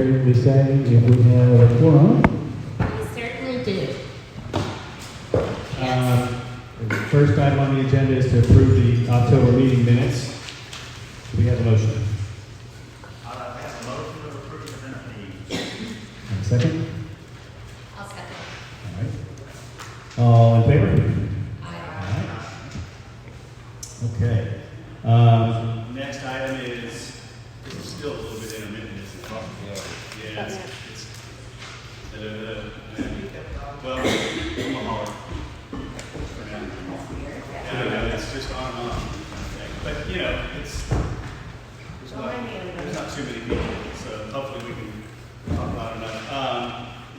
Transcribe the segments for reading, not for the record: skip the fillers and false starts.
secretary to say if we have a quorum? We certainly do. The first item on the agenda is to approve the October meeting minutes. Do we have a motion? I have a motion to approve the minute meeting. And a second? I'll second. All right. All in favor? Aye. Okay. Next item is still a little bit intermittent, isn't it? Yeah, it's well, I'm a holler. Yeah, it's just on and on. But, you know, there's not too many people, so hopefully we can talk about it enough.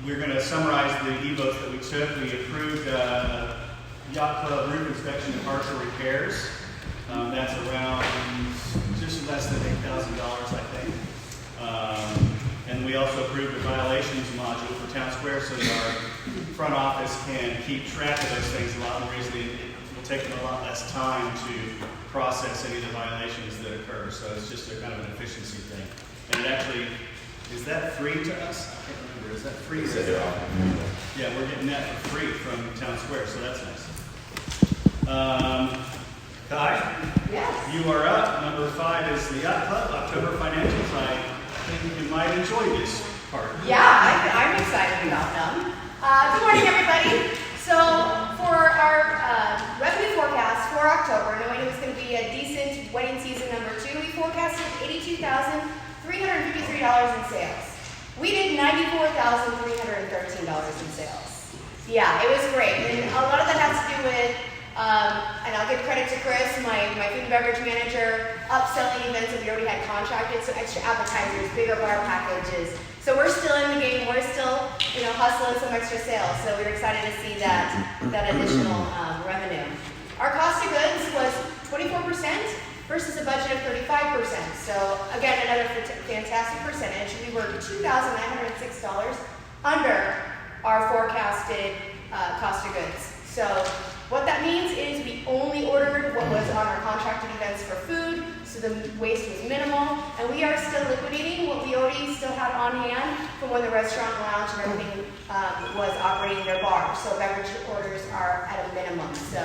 We're going to summarize the e-votes that we took. We approved Yacht Club roof inspection and partial repairs. That's around just less than $8,000, I think. And we also approved a violations module for Town Square so that our front office can keep track of those things a lot more easily. It will take them a lot less time to process any of the violations that occur. So it's just a kind of an efficiency thing. And it actually, is that free to us? I can't remember. Is that free? Yeah, we're getting that for free from Town Square, so that's nice. Kai? Yes. You are up. Number 5 is the Yacht Club, October financials. I think you might enjoy this part. Yeah, I'm excited about them. Good morning, everybody. So for our revenue forecast for October, knowing it was going to be a decent wedding season number 2, we forecasted $82,353 in sales. We did $94,313 in sales. Yeah, it was great. And a lot of that has to do with and I'll give credit to Chris, my food and beverage manager, upselling events that we already had contracted, so extra appetizers, bigger bar packages. So we're still in the game, we're still, hustling some extra sales. So we were excited to see that additional revenue. Our cost of goods was 24% versus a budget of 35%. So again, another fantastic percentage. We were $2,906 under our forecasted cost of goods. So what that means is we only ordered what was on our contracted events for food, so the waste was minimal, and we are still liquidating what we already still had on hand from when the restaurant lounge and everything was operating their bar. So beverage orders are at a minimum. So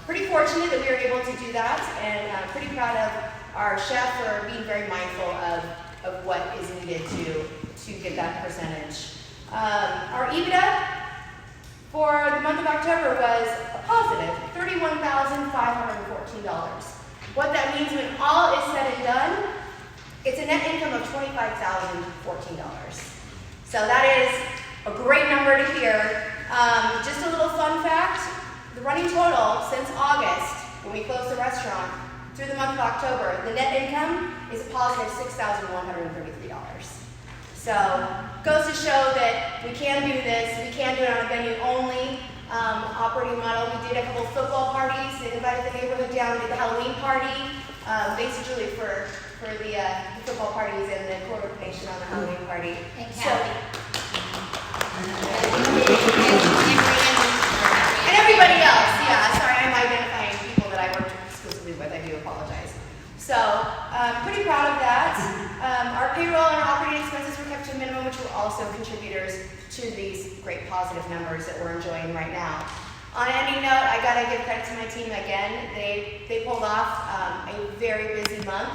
pretty fortunate that we were able to do that, and pretty proud of our chef for being very mindful of what is needed to get that percentage. Our EBITDA for the month of October was a positive $31,514. What that means when all is said and done, it's a net income of $25,014. So that is a great number to hear. Just a little fun fact, the running total since August, when we closed the restaurant, through the month of October, the net income is a positive $6,133. So, goes to show that we can do this, we can do it on a venue-only operating model. We did a couple football parties, they invited the neighborhood down, we did the Halloween party, thanks to Julie for the football parties and the coordination on the Halloween party. And So, Kathy. and everybody else, yeah, sorry, I'm identifying people that I worked exclusively with, I do apologize. So, pretty proud of that. Our payroll and our operating expenses were kept to a minimum, which were also contributors to these great positive numbers that we're enjoying right now. On an ending note, I gotta give credit to my team again. They pulled off a very busy month,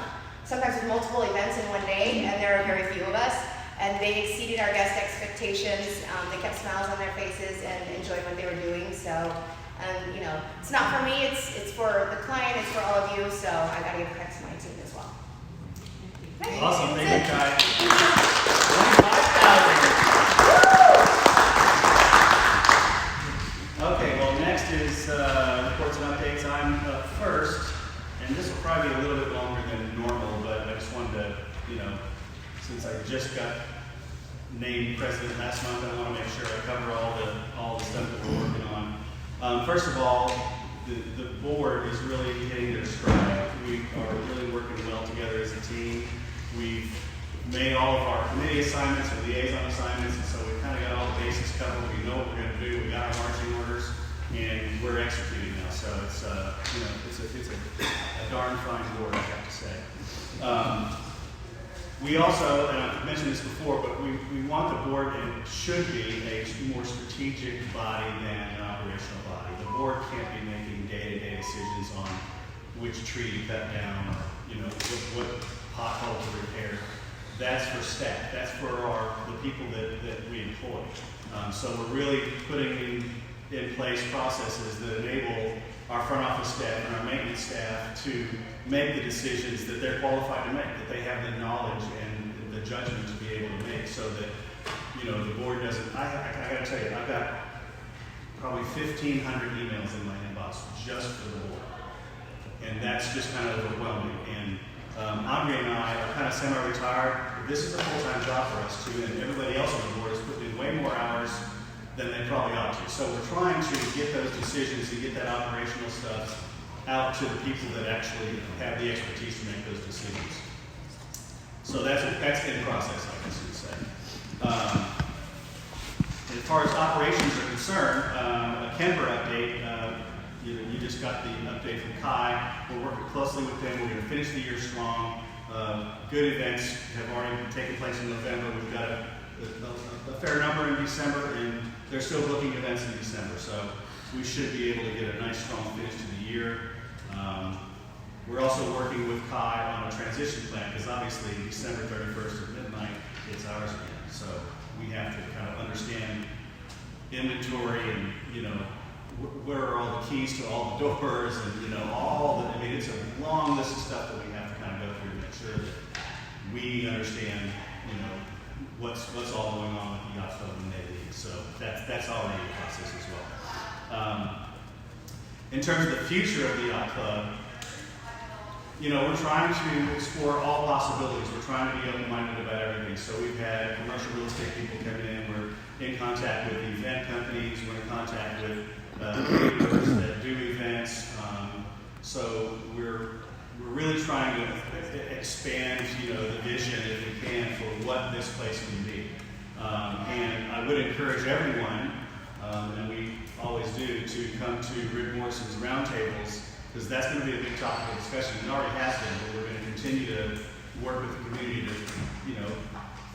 sometimes with multiple events in one day, and there are very few of us. And they exceeded our guest expectations. They kept smiles on their faces and enjoyed what they were doing. So, it's not for me, it's for the client, it's for all of you. So I gotta give credit to my team as well. Awesome, thank you, Kai. 25,000. Okay, well, next is reports and updates. I'm up first, and this will probably be a little bit longer than normal, but I just wanted to, since I just got named president last month, I want to make sure I cover all the stuff that we're working on. First of all, the board is really hitting their stride. We are really working well together as a team. We've made all of our committee assignments and liaison assignments, and so we've kind of got all the bases covered. We know what we're going to do. We got our marching orders, and we're executing now. So it's it's a darn fine board, I have to say. We also, and I've mentioned this before, but we want the board, and it should be, a more strategic body than an operational body. The board can't be making day-to-day decisions on which tree to cut down, or, you know, what pothole to repair. That's for staff. That's for the people that we employ. So we're really putting in place processes that enable our front office staff and our maintenance staff to make the decisions that they're qualified to make, that they have the knowledge and the judgment to be able to make, so that, you know, the board doesn't. I got to tell you, I've got probably 1,500 emails in my inbox just for the board, and that's just kind of overwhelming. And Andre and I are kind of semi-retired. This is a full-time job for us too, and everybody else on the board is putting in way more hours than they probably ought to. So we're trying to get those decisions and get that operational stuff out to the people that actually have the expertise to make those decisions. So that's in process, I guess you'd say. As far as operations are concerned, a Kemper update. You just got the update from Kai. We're working closely with them. We're going to finish the year strong. Good events have already taken place in November. We've got a fair number in December, and they're still booking events in December. So we should be able to get a nice, strong finish to the year. We're also working with Kai on a transition plan, because obviously December 31st at midnight, it's ours again. So we have to kind of understand inventory and, you know, where are all the keys to all the doors, and, you know, I mean, it's a long list of stuff that we have to kind of go through to make sure that we understand, you know, what's all going on with the yacht club when they leave. So that's already in process as well. In terms of the future of the yacht club, you know, we're trying to explore all possibilities. We're trying to be open-minded about everything. So we've had commercial real estate people coming in. We're in contact with event companies. We're in contact with creators that do events. So we're really trying to expand, you know, the vision, if we can, for what this place can be. And I would encourage everyone, and we always do, to come to Rick Morrison's roundtables, because that's going to be a big topic of discussion. It already has been, but we're going to continue to work with the community to, you know,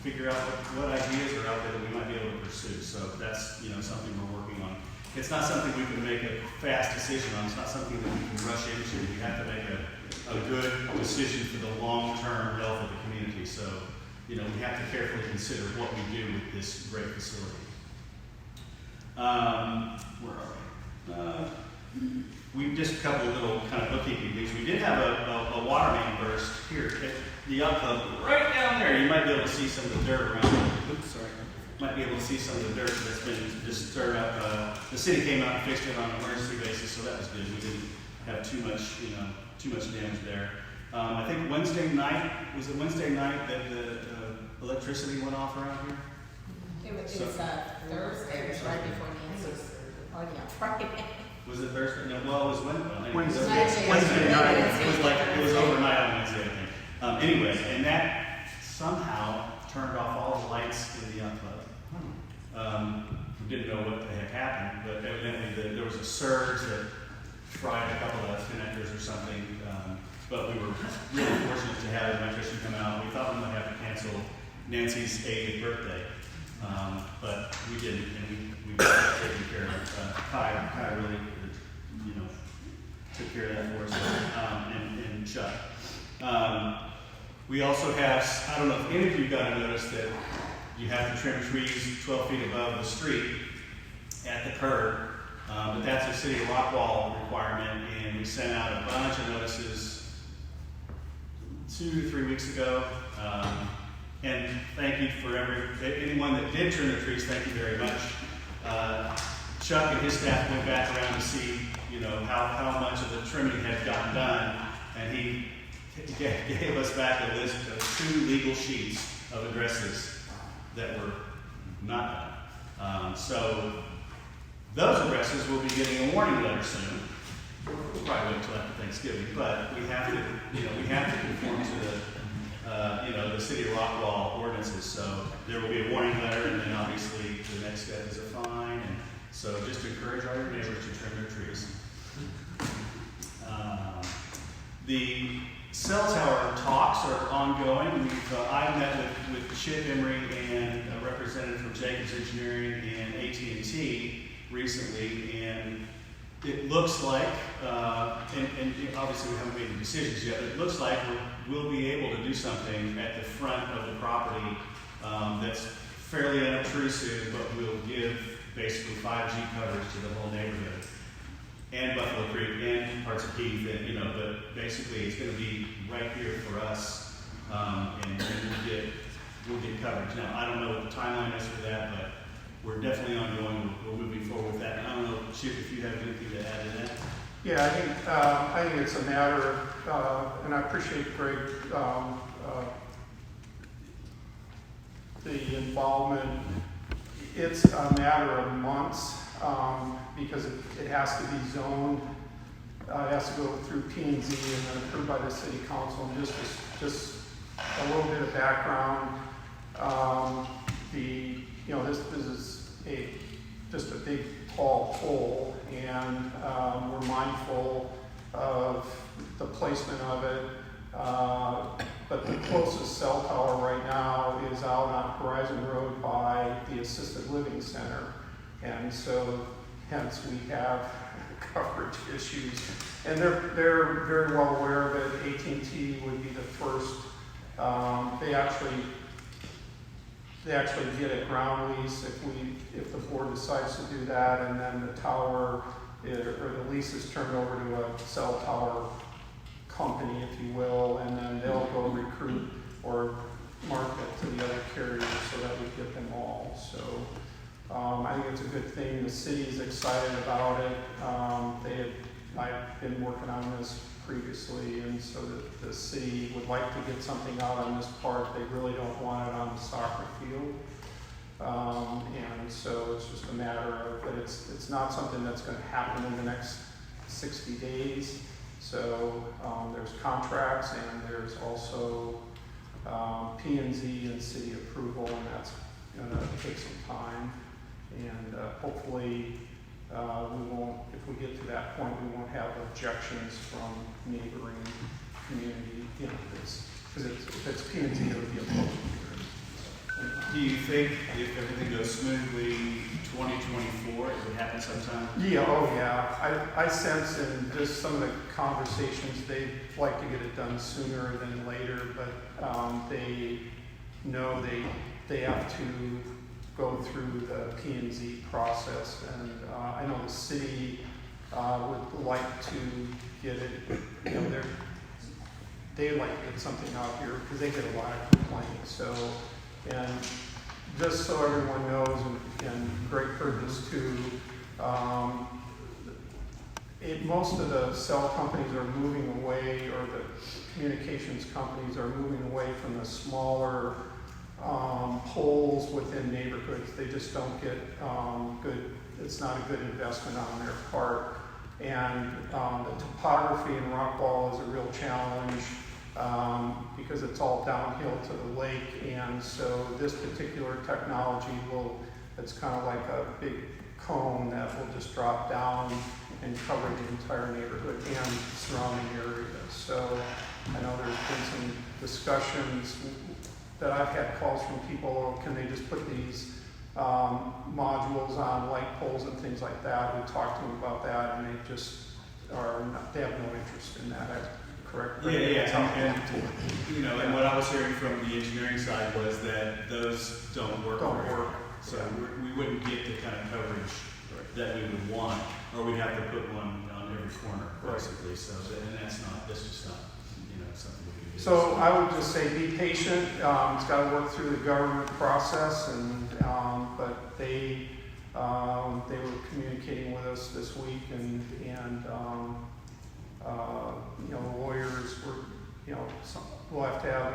figure out what ideas are out there that we might be able to pursue. So that's, you know, something we're working on. It's not something we can make a fast decision on. It's not something that we can rush into. We have to make a good decision for the long-term health of the community. So, you know, we have to carefully consider what we do with this great facility. Where are we? We just a couple of little kind of bookkeeping things. We did have a water main burst here at the yacht club, right down there. You might be able to see some of the dirt around it. Oops, sorry. Might be able to see some of the dirt that's been just stirred up. The city came out and fixed it on an emergency basis, so that was good. We didn't have too much damage there. I think Wednesday night, was it Wednesday night that the electricity went off around here? It was Thursday, it was right before Nancy's party on Friday. Was it Thursday? No, well, it was Wednesday. Wednesday night. It was overnight on Wednesday, I think. Anyway, and that somehow turned off all the lights in the yacht club. We didn't know what the heck happened, but evidently there was a surge that fried a couple of connectors or something. But we were really fortunate to have an electrician come out. We thought we might have to cancel Nancy's 80th birthday, but we didn't, and we got it taken care of. Kai really, you know, took care of that for us, and Chuck. We also have, I don't know if any of you got a notice that you have to trim trees 12 feet above the street at the curb, but that's a city of Rockwall requirement, and we sent out a bunch of notices 2 to 3 weeks ago. And thank you for anyone that did trim the trees. Thank you very much. Chuck and his staff went back around to see, you know, how much of the trimming had gotten done, and he gave us back a list of 2 legal sheets of addresses that were not done. So those addresses will be getting a warning letter soon. We'll probably wait until after Thanksgiving, but we have to conform to the city of Rockwall ordinances. So there will be a warning letter, and then obviously the next step is a fine. And so just to encourage all your neighbors to trim their trees. The cell tower talks are ongoing. I met with Chip Emery and a representative from Jacobs Engineering and AT&T recently, and it looks like, and obviously we haven't made the decisions yet, but it looks like we'll be able to do something at the front of the property that's fairly unobtrusive, but will give basically 5G coverage to the whole neighborhood. And Buffalo Creek and parts of Keith, and but basically it's going to be right here for us, and we'll get coverage. Now I don't know what the timeline is for that, but we're definitely ongoing. We're moving forward with that. And I don't know, Chip, if you have anything to add to that. Yeah, I think it's a matter, and I appreciate Greg the involvement. It's a matter of months. Because it has to be zoned, it has to go through P&Z and then approved by the city council. And just a little bit of background. This is just a big tall pole, and we're mindful of the placement of it. But the closest cell tower right now is out on Horizon Road by the Assisted Living Center. And so, hence, we have coverage issues. And they're very well aware of it. AT&T would be the first. They actually get a ground lease if the board decides to do that, and then the tower or the lease is turned over to a cell tower company, if you will, and then they'll go recruit or market to the other carriers so that we get them all. So. I think it's a good thing. The city is excited about it. I've been working on this previously, and so the city would like to get something out on this part. They really don't want it on the soccer field. And so it's just a matter of, but it's not something that's going to happen in the next 60 days. So there's contracts, and there's also P&Z and city approval, and that's going to take some time. And hopefully we won't, if we get to that point, we won't have objections from neighboring community, because if it's P&Z, it would be a public hearing. Do you think if everything goes smoothly, 2024, it would happen sometime? Yeah, oh yeah. I sense in just some of the conversations, they'd like to get it done sooner than later, but they know they have to go through the P&Z process, and I know the city would like to get it, they like to get something out here because they get a lot of complaints. So, and just so everyone knows, and Greg heard this too, most of the cell companies are moving away, or the communications companies are moving away from the smaller poles within neighborhoods. They just don't get good, it's not a good investment on their part. And the topography in Rockwall is a real challenge because it's all downhill to the lake. And so this particular technology it's kind of like a big cone that will just drop down and cover the entire neighborhood and surrounding areas. So I know there's been some discussions that I've had calls from people, can they just put these modules on light poles and things like that? We talked to them about that, and they just they have no interest in that. Correct? Yeah. And what I was hearing from the engineering side was that those don't work. So we wouldn't get the kind of coverage that we would want, or we'd have to put one on every corner, basically. Right. So, and that's just not, something we could do. So I would just say be patient. It's got to work through the government process, and but they were communicating with us this week, and lawyers were, we'll have to have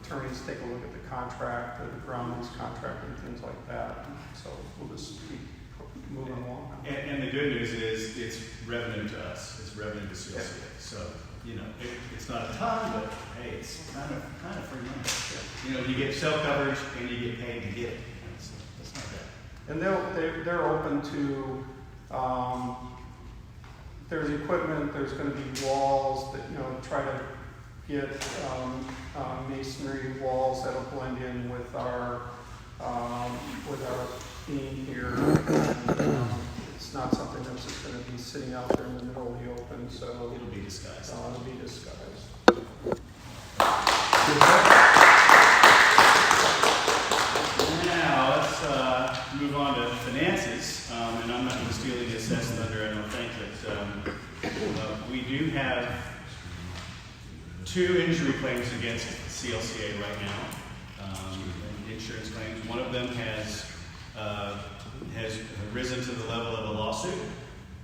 attorneys take a look at the contract, the ground lease contract, and things like that. So we'll just keep moving along. And the good news is it's revenue to us. It's revenue to CLCA. Yeah. So it's not a ton, but hey, it's kind of free money. You get cell coverage and you get paid to get it. So that's not bad. And they're open to. There's equipment. There's going to be walls that try to get masonry walls that'll blend in with our theme here. And, it's not something that's just going to be sitting out there in the middle of the open, so It'll be disguised. it'll be disguised. Now, let's move on to finances, and I'm not going to steal any assess thunder, I don't think, but we do have 2 injury claims against CLCA right now, insurance claims. One of them has risen to the level of a lawsuit,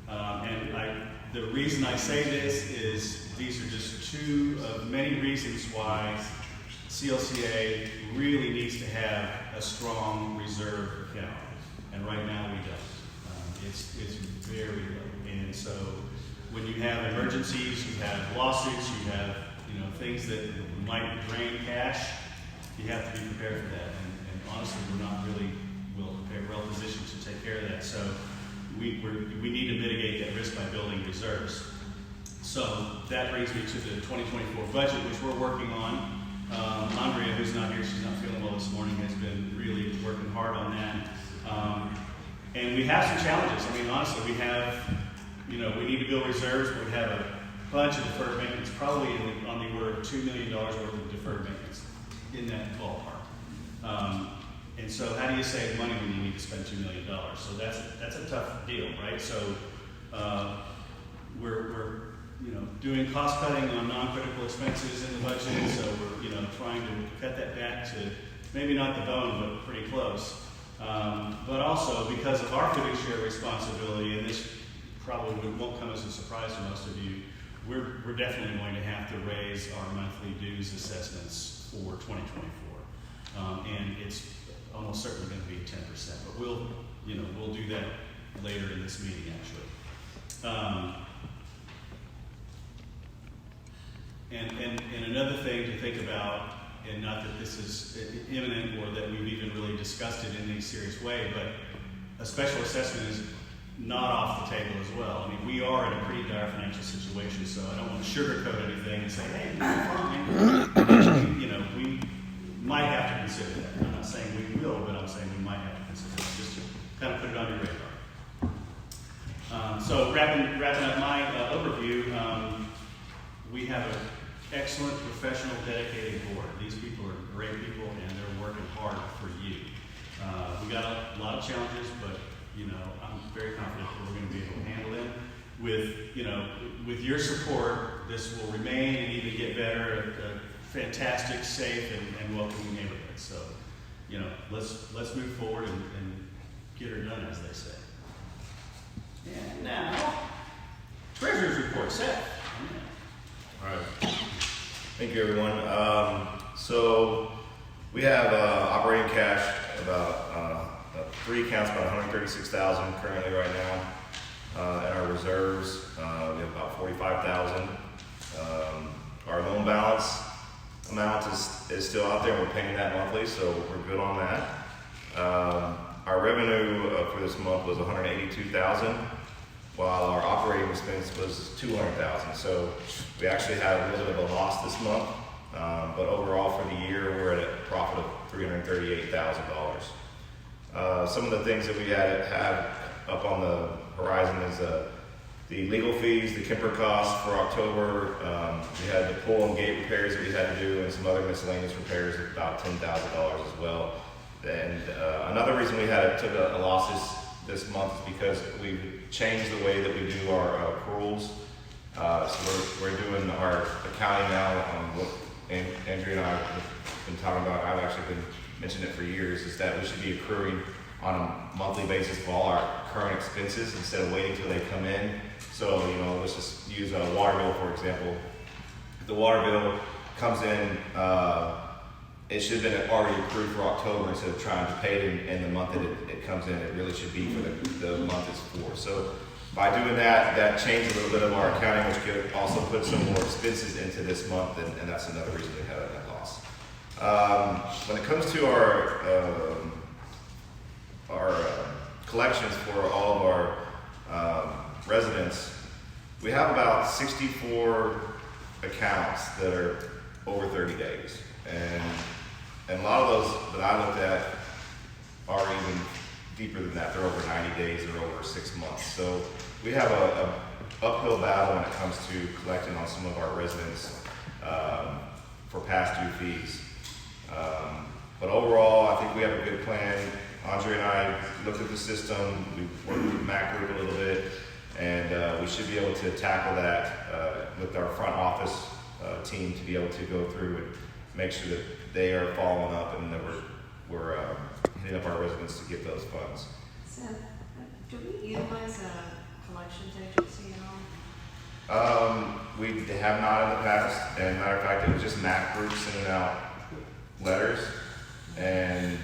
and the reason I say this is these are just 2 of many reasons why CLCA really needs to have a strong reserve account, and right now we don't. It's very low, and so when you have emergencies, you have lawsuits, you have things that might drain cash, you have to be prepared for that. And honestly, we're not really well positioned to take care of that. So we need to mitigate that risk by building reserves. So that brings me to the 2024 budget, which we're working on. Andrea, who's not here, she's not feeling well this morning, has been really working hard on that. And we have some challenges. I mean, honestly, we have, we need to build reserves, but we have a bunch of deferred maintenance, probably on the order of $2 million worth of deferred maintenance in that ballpark. And so how do you save money when you need to spend $2 million? So that's a tough deal, right? So we're doing cost cutting on non-critical expenses in the budget. So we're trying to cut that back to maybe not the bone, but pretty close. But also because of our fiduciary responsibility, and this probably won't come as a surprise to most of you, we're definitely going to have to raise our monthly dues assessments for 2024, and it's almost certainly going to be 10%. But we'll do that later in this meeting, actually. And another thing to think about, and not that this is imminent or that we've even really discussed it in any serious way, but a special assessment is not off the table as well. I mean, we are in a pretty dire financial situation, so I don't want to sugarcoat anything and say, hey, we're fine. We might have to consider that. I'm not saying we will, but I'm saying we might have to consider that, just to kind of put it on your radar. So wrapping up my overview, we have an excellent, professional, dedicated board. These people are great people, and they're working hard for you. We got a lot of challenges, but I'm very confident that we're going to be able to handle them. With your support, this will remain and even get better, a fantastic, safe, and welcoming neighborhood. So, let's move forward and get her done, as they say. And now, Treasurer's Report, Seth. All right. Thank you, everyone. So we have operating cash about 3 accounts, about $136,000 currently right now. In our reserves, we have about $45,000. Our loan balance amount is still out there, and we're paying that monthly, so we're good on that. Our revenue for this month was $182,000, while our operating expense was $200,000. So we actually had a little bit of a loss this month, but overall for the year, we're at a profit of $338,000. Some of the things that we have up on the horizon is the legal fees, the Kemper costs for October. We had the pool and gate repairs that we had to do, and some other miscellaneous repairs of about $10,000 as well. And another reason we took a loss this month is because we've changed the way that we do our accruals. So we're doing our accounting now on what Andrea and I have been talking about. I've actually been mentioning it for years, is that we should be accruing on a monthly basis for all our current expenses instead of waiting till they come in. So, let's just use a water bill, for example. If the water bill comes in, it should have been already accrued for October instead of trying to pay it in the month that it comes in. It really should be for the month it's for. So by doing that changed a little bit of our accounting, which could also put some more expenses into this month, and that's another reason we had a net loss. When it comes to our collections for all of our residents, we have about 64 accounts that are over 30 days. And a lot of those that I looked at are even deeper than that. They're over 90 days or over 6 months. So we have a uphill battle when it comes to collecting on some of our residents for past due fees. But overall, I think we have a good plan. Andre and I looked at the system, we worked with Mac Group a little bit, and we should be able to tackle that with our front office team to be able to go through and make sure that they are following up and that we're hitting up our residents to get those funds. Seth, do we utilize a collections agency at all? We have not in the past, and matter of fact, it was just Mac Group sending out letters, and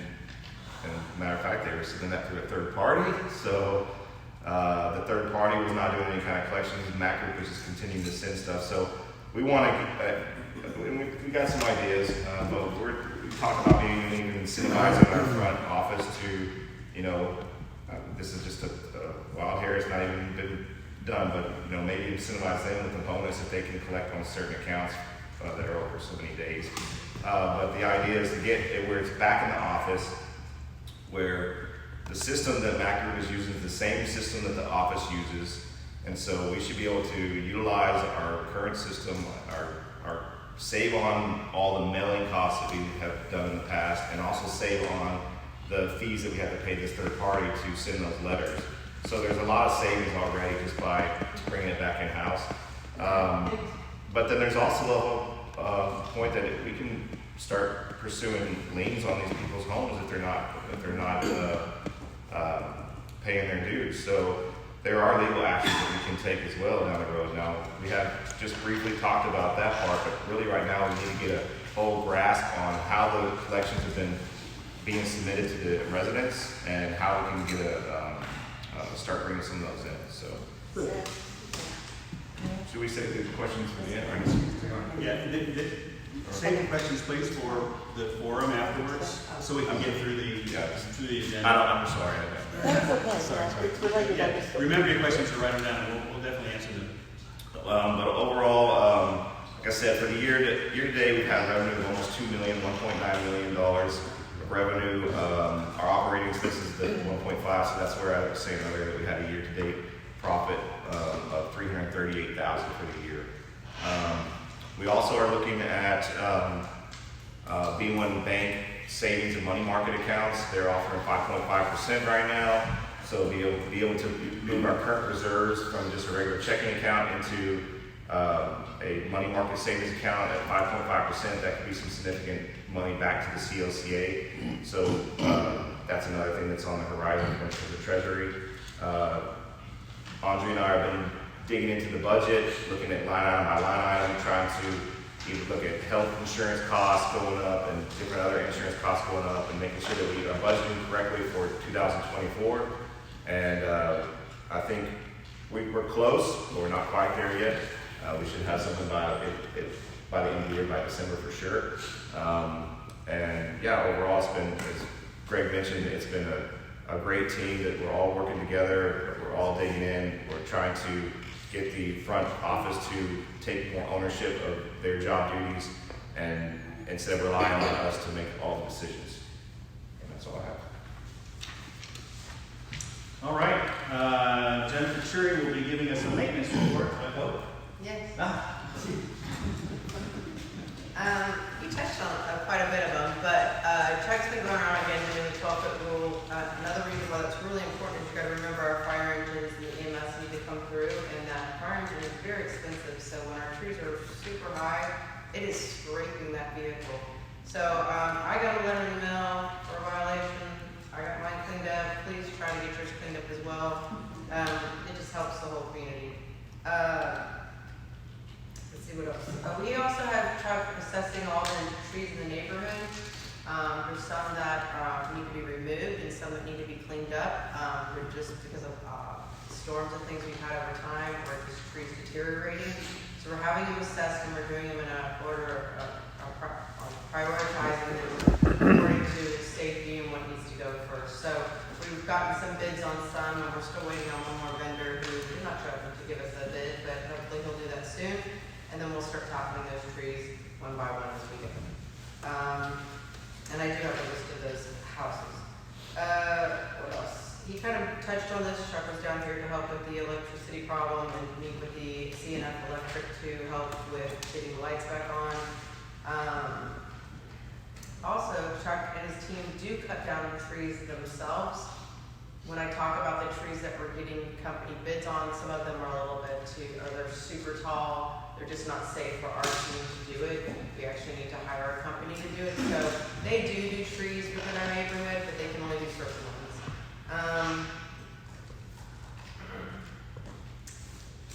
matter of fact, they were sending that through a third party, so the third party was not doing any kind of collections. Mac Group was just continuing to send stuff, so we want to, we got some ideas, but we talked about maybe even incentivizing our front office to, you know, this is just a wild hair, it's not even been done, but you know, maybe incentivize them with a bonus if they can collect on certain accounts that are over so many days. But the idea is to get it where it's back in the office, where the system that Mac Group is using is the same system that the office uses, and so we should be able to utilize our current system, our save on all the mailing costs that we have done in the past, and also save on the fees that we have to pay this third party to send those letters. So there's a lot of savings already just by bringing it back in-house. But then there's also the whole point that we can start pursuing liens on these people's homes if they're not paying their dues. So there are legal actions that we can take as well down the road. Now, we have just briefly talked about that part, but really right now we need to get a whole grasp on how the collections have been being submitted to the residents and how we can get start bringing some of those in. So, should we say the questions for the end? Or just, Yeah, save the questions please for the forum afterwards, so we can get through the agenda. I'm sorry. That's okay. Sorry. It's related Yeah, to remember your questions and write them down, and we'll definitely answer them. But overall, like I said, for the year to date, we've had revenue of almost $2 million, $1.9 million of revenue. Our operating expenses at 1.5, so that's where I was saying earlier that we had a year-to-date profit of $338,000 for the year. We also are looking at B1 Bank savings and money market accounts. They're offering 5.5% right now. So be able to move our current reserves from just a regular checking account into a money market savings account at 5.5%. That could be some significant money back to the CLCA. So that's another thing that's on the horizon for the Treasury. Andre and I have been digging into the budget, looking at line item by line item, trying to either look at health insurance costs going up and different other insurance costs going up, and making sure that we are budgeting correctly for 2024. And I think we're close, but we're not quite there yet. We should have something by the end of the year, by December for sure. And yeah, overall, it's been, as Greg mentioned, it's been a great team that we're all working together. We're all digging in. We're trying to get the front office to take more ownership of their job duties, and instead of relying on us to make all the decisions. And that's all I have. All right, Jennifer Shuri will be giving us a maintenance report, I hope. Yes. You touched on quite a bit of them, but Chuck's been going around again doing the 12-foot rule. Another reason why that's really important is you got to remember our fire engines and the EMS need to come through, and that fire engine is very expensive. So when our trees are super high, it is scraping that vehicle. So I got a letter in the mail for a violation. I got mine cleaned up. Please try to get yours cleaned up as well. It just helps the whole community. Let's see what else. We also have tried assessing all the trees in the neighborhood. There's some that need to be removed and some that need to be cleaned up. Just because of storms and things we've had over time, or just trees deteriorating. So we're having them assessed, and we're doing them in a order of prioritizing them according to safety and what needs to go first. So we've gotten some bids on some, and we're still waiting on one more vendor who did not show up to give us a bid, but hopefully he'll do that soon. And then we'll start tackling those trees. one by one as we go. And I do have a list of those houses. What else? He kind of touched on this. Chuck was down here to help with the electricity problem and meet with the CNF Electric to help with getting the lights back on. Also, Chuck and his team do cut down the trees themselves. When I talk about the trees that we're getting company bids on, some of them are a little bit too, or they're super tall. They're just not safe for our team to do it. We actually need to hire a company to do it. So they do trees within our neighborhood, but they can only do certain ones.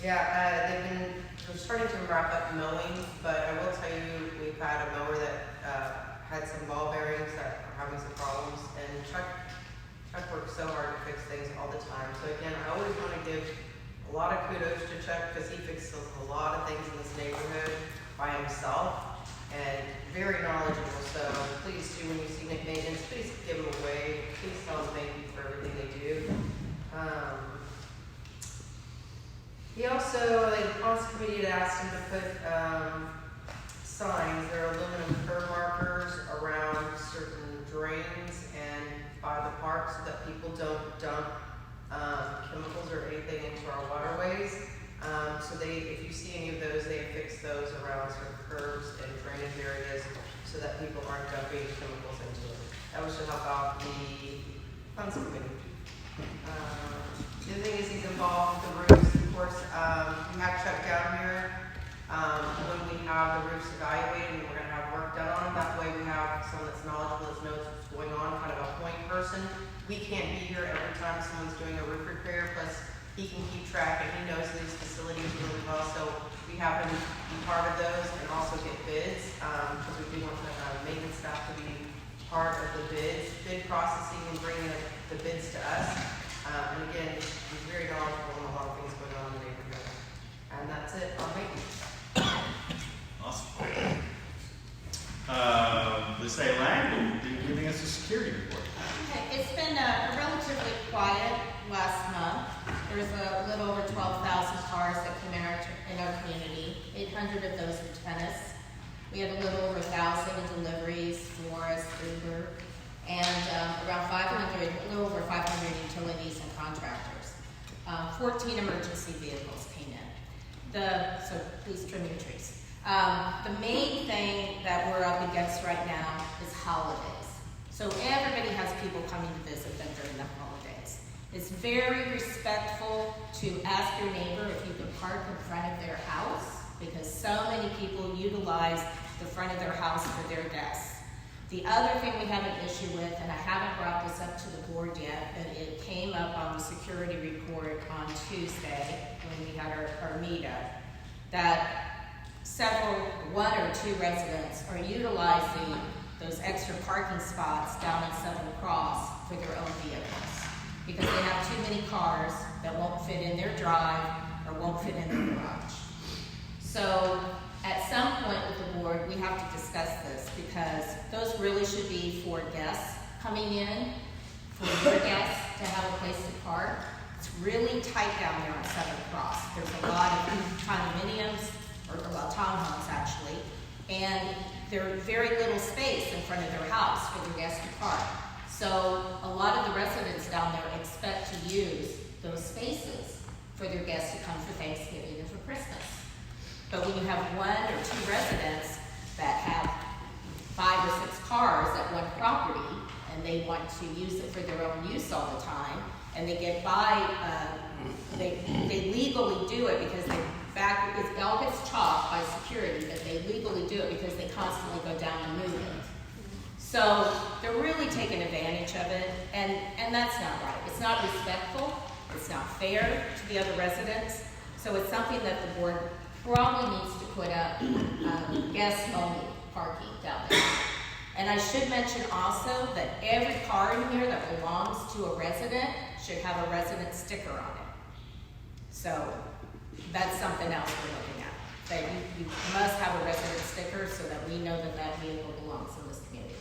They're starting to wrap up mowing, but I will tell you, we've had a mower that had some ball bearings that are having some problems, and Chuck works so hard to fix things all the time. So again, I always want to give a lot of kudos to Chuck because he fixes a lot of things in this neighborhood by himself and very knowledgeable. So please do, when you see maintenance, please give him away. Please tell him thank you for everything they do. He also, the Ponce Committee had asked him to put signs, they're aluminum curb markers around certain drains and by the park so that people don't dump chemicals or anything into our waterways. So if you see any of those, they affix those around certain curbs and drainage areas so that people aren't dumping chemicals into it. That was to help out the Ponce Committee. The other thing is he's involved with the roofs. Of course, we have Chuck down here when we have the roofs evaluated and we're going to have work done on them. That way we have someone that's knowledgeable, that knows what's going on, kind of a point person. We can't be here every time someone's doing a roof repair, plus he can keep track and he knows these facilities really well. So we have him be part of those and also get bids because we do want the maintenance staff to be part of the bid processing and bringing the bids to us. And again, he's very knowledgeable on a lot of things going on in the neighborhood. And that's it on maintenance. Awesome. The CLCA will be giving us a security report. Okay, it's been relatively quiet last month. There's a little over 12,000 cars that came in our community. 800 of those were tennis. We had a little over 1,000 deliveries, Flores, Uber, and around 500, a little over 500 utilities and contractors. 14 emergency vehicles came in. So please trim your trees. The main thing that we're up against right now is holidays. So everybody has people coming to visit them during the holidays. It's very respectful to ask your neighbor if you can park in front of their house because so many people utilize the front of their house for their guests. The other thing we have an issue with, and I haven't brought this up to the board yet, but it came up on the security report on Tuesday when we had our meetup, that one or two residents are utilizing those extra parking spots down in Southern Cross for their own vehicles because they have too many cars that won't fit in their drive or won't fit in their garage. So at some point with the board, we have to discuss this because those really should be for guests coming in, for your guests to have a place to park. It's really tight down there on Southern Cross. There's a lot of condominiums, or well, townhomes actually, and there's very little space in front of their house for their guests to park. So a lot of the residents down there expect to use those spaces for their guests to come for Thanksgiving and for Christmas. But when you have one or two residents that have 5 or 6 cars at one property and they want to use it for their own use all the time, and they get by, they legally do it because it all gets chopped by security, but they legally do it because they constantly go down and move it. So they're really taking advantage of it, and that's not right. It's not respectful. It's not fair to the other residents. So it's something that the board probably needs to put up guest only parking down there. And I should mention also that every car in here that belongs to a resident should have a resident sticker on it. So that's something else we're looking at. That you must have a resident sticker so that we know that that vehicle belongs in this community.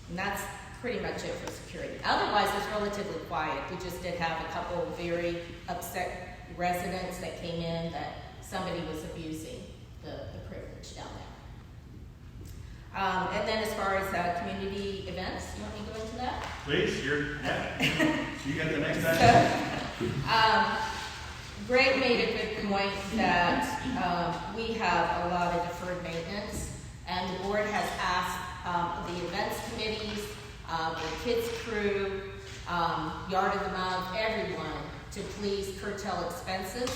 And that's pretty much it for security. Otherwise, it's relatively quiet. We just did have a couple of very upset residents that came in that somebody was abusing the privilege. bridge down there. And then as far as community events, you want me to go into that? Please, yeah, you got the next item. So, Greg made a good point that we have a lot of deferred maintenance, and the board has asked the events committees, the kids crew, yard of the month, everyone to please curtail expenses.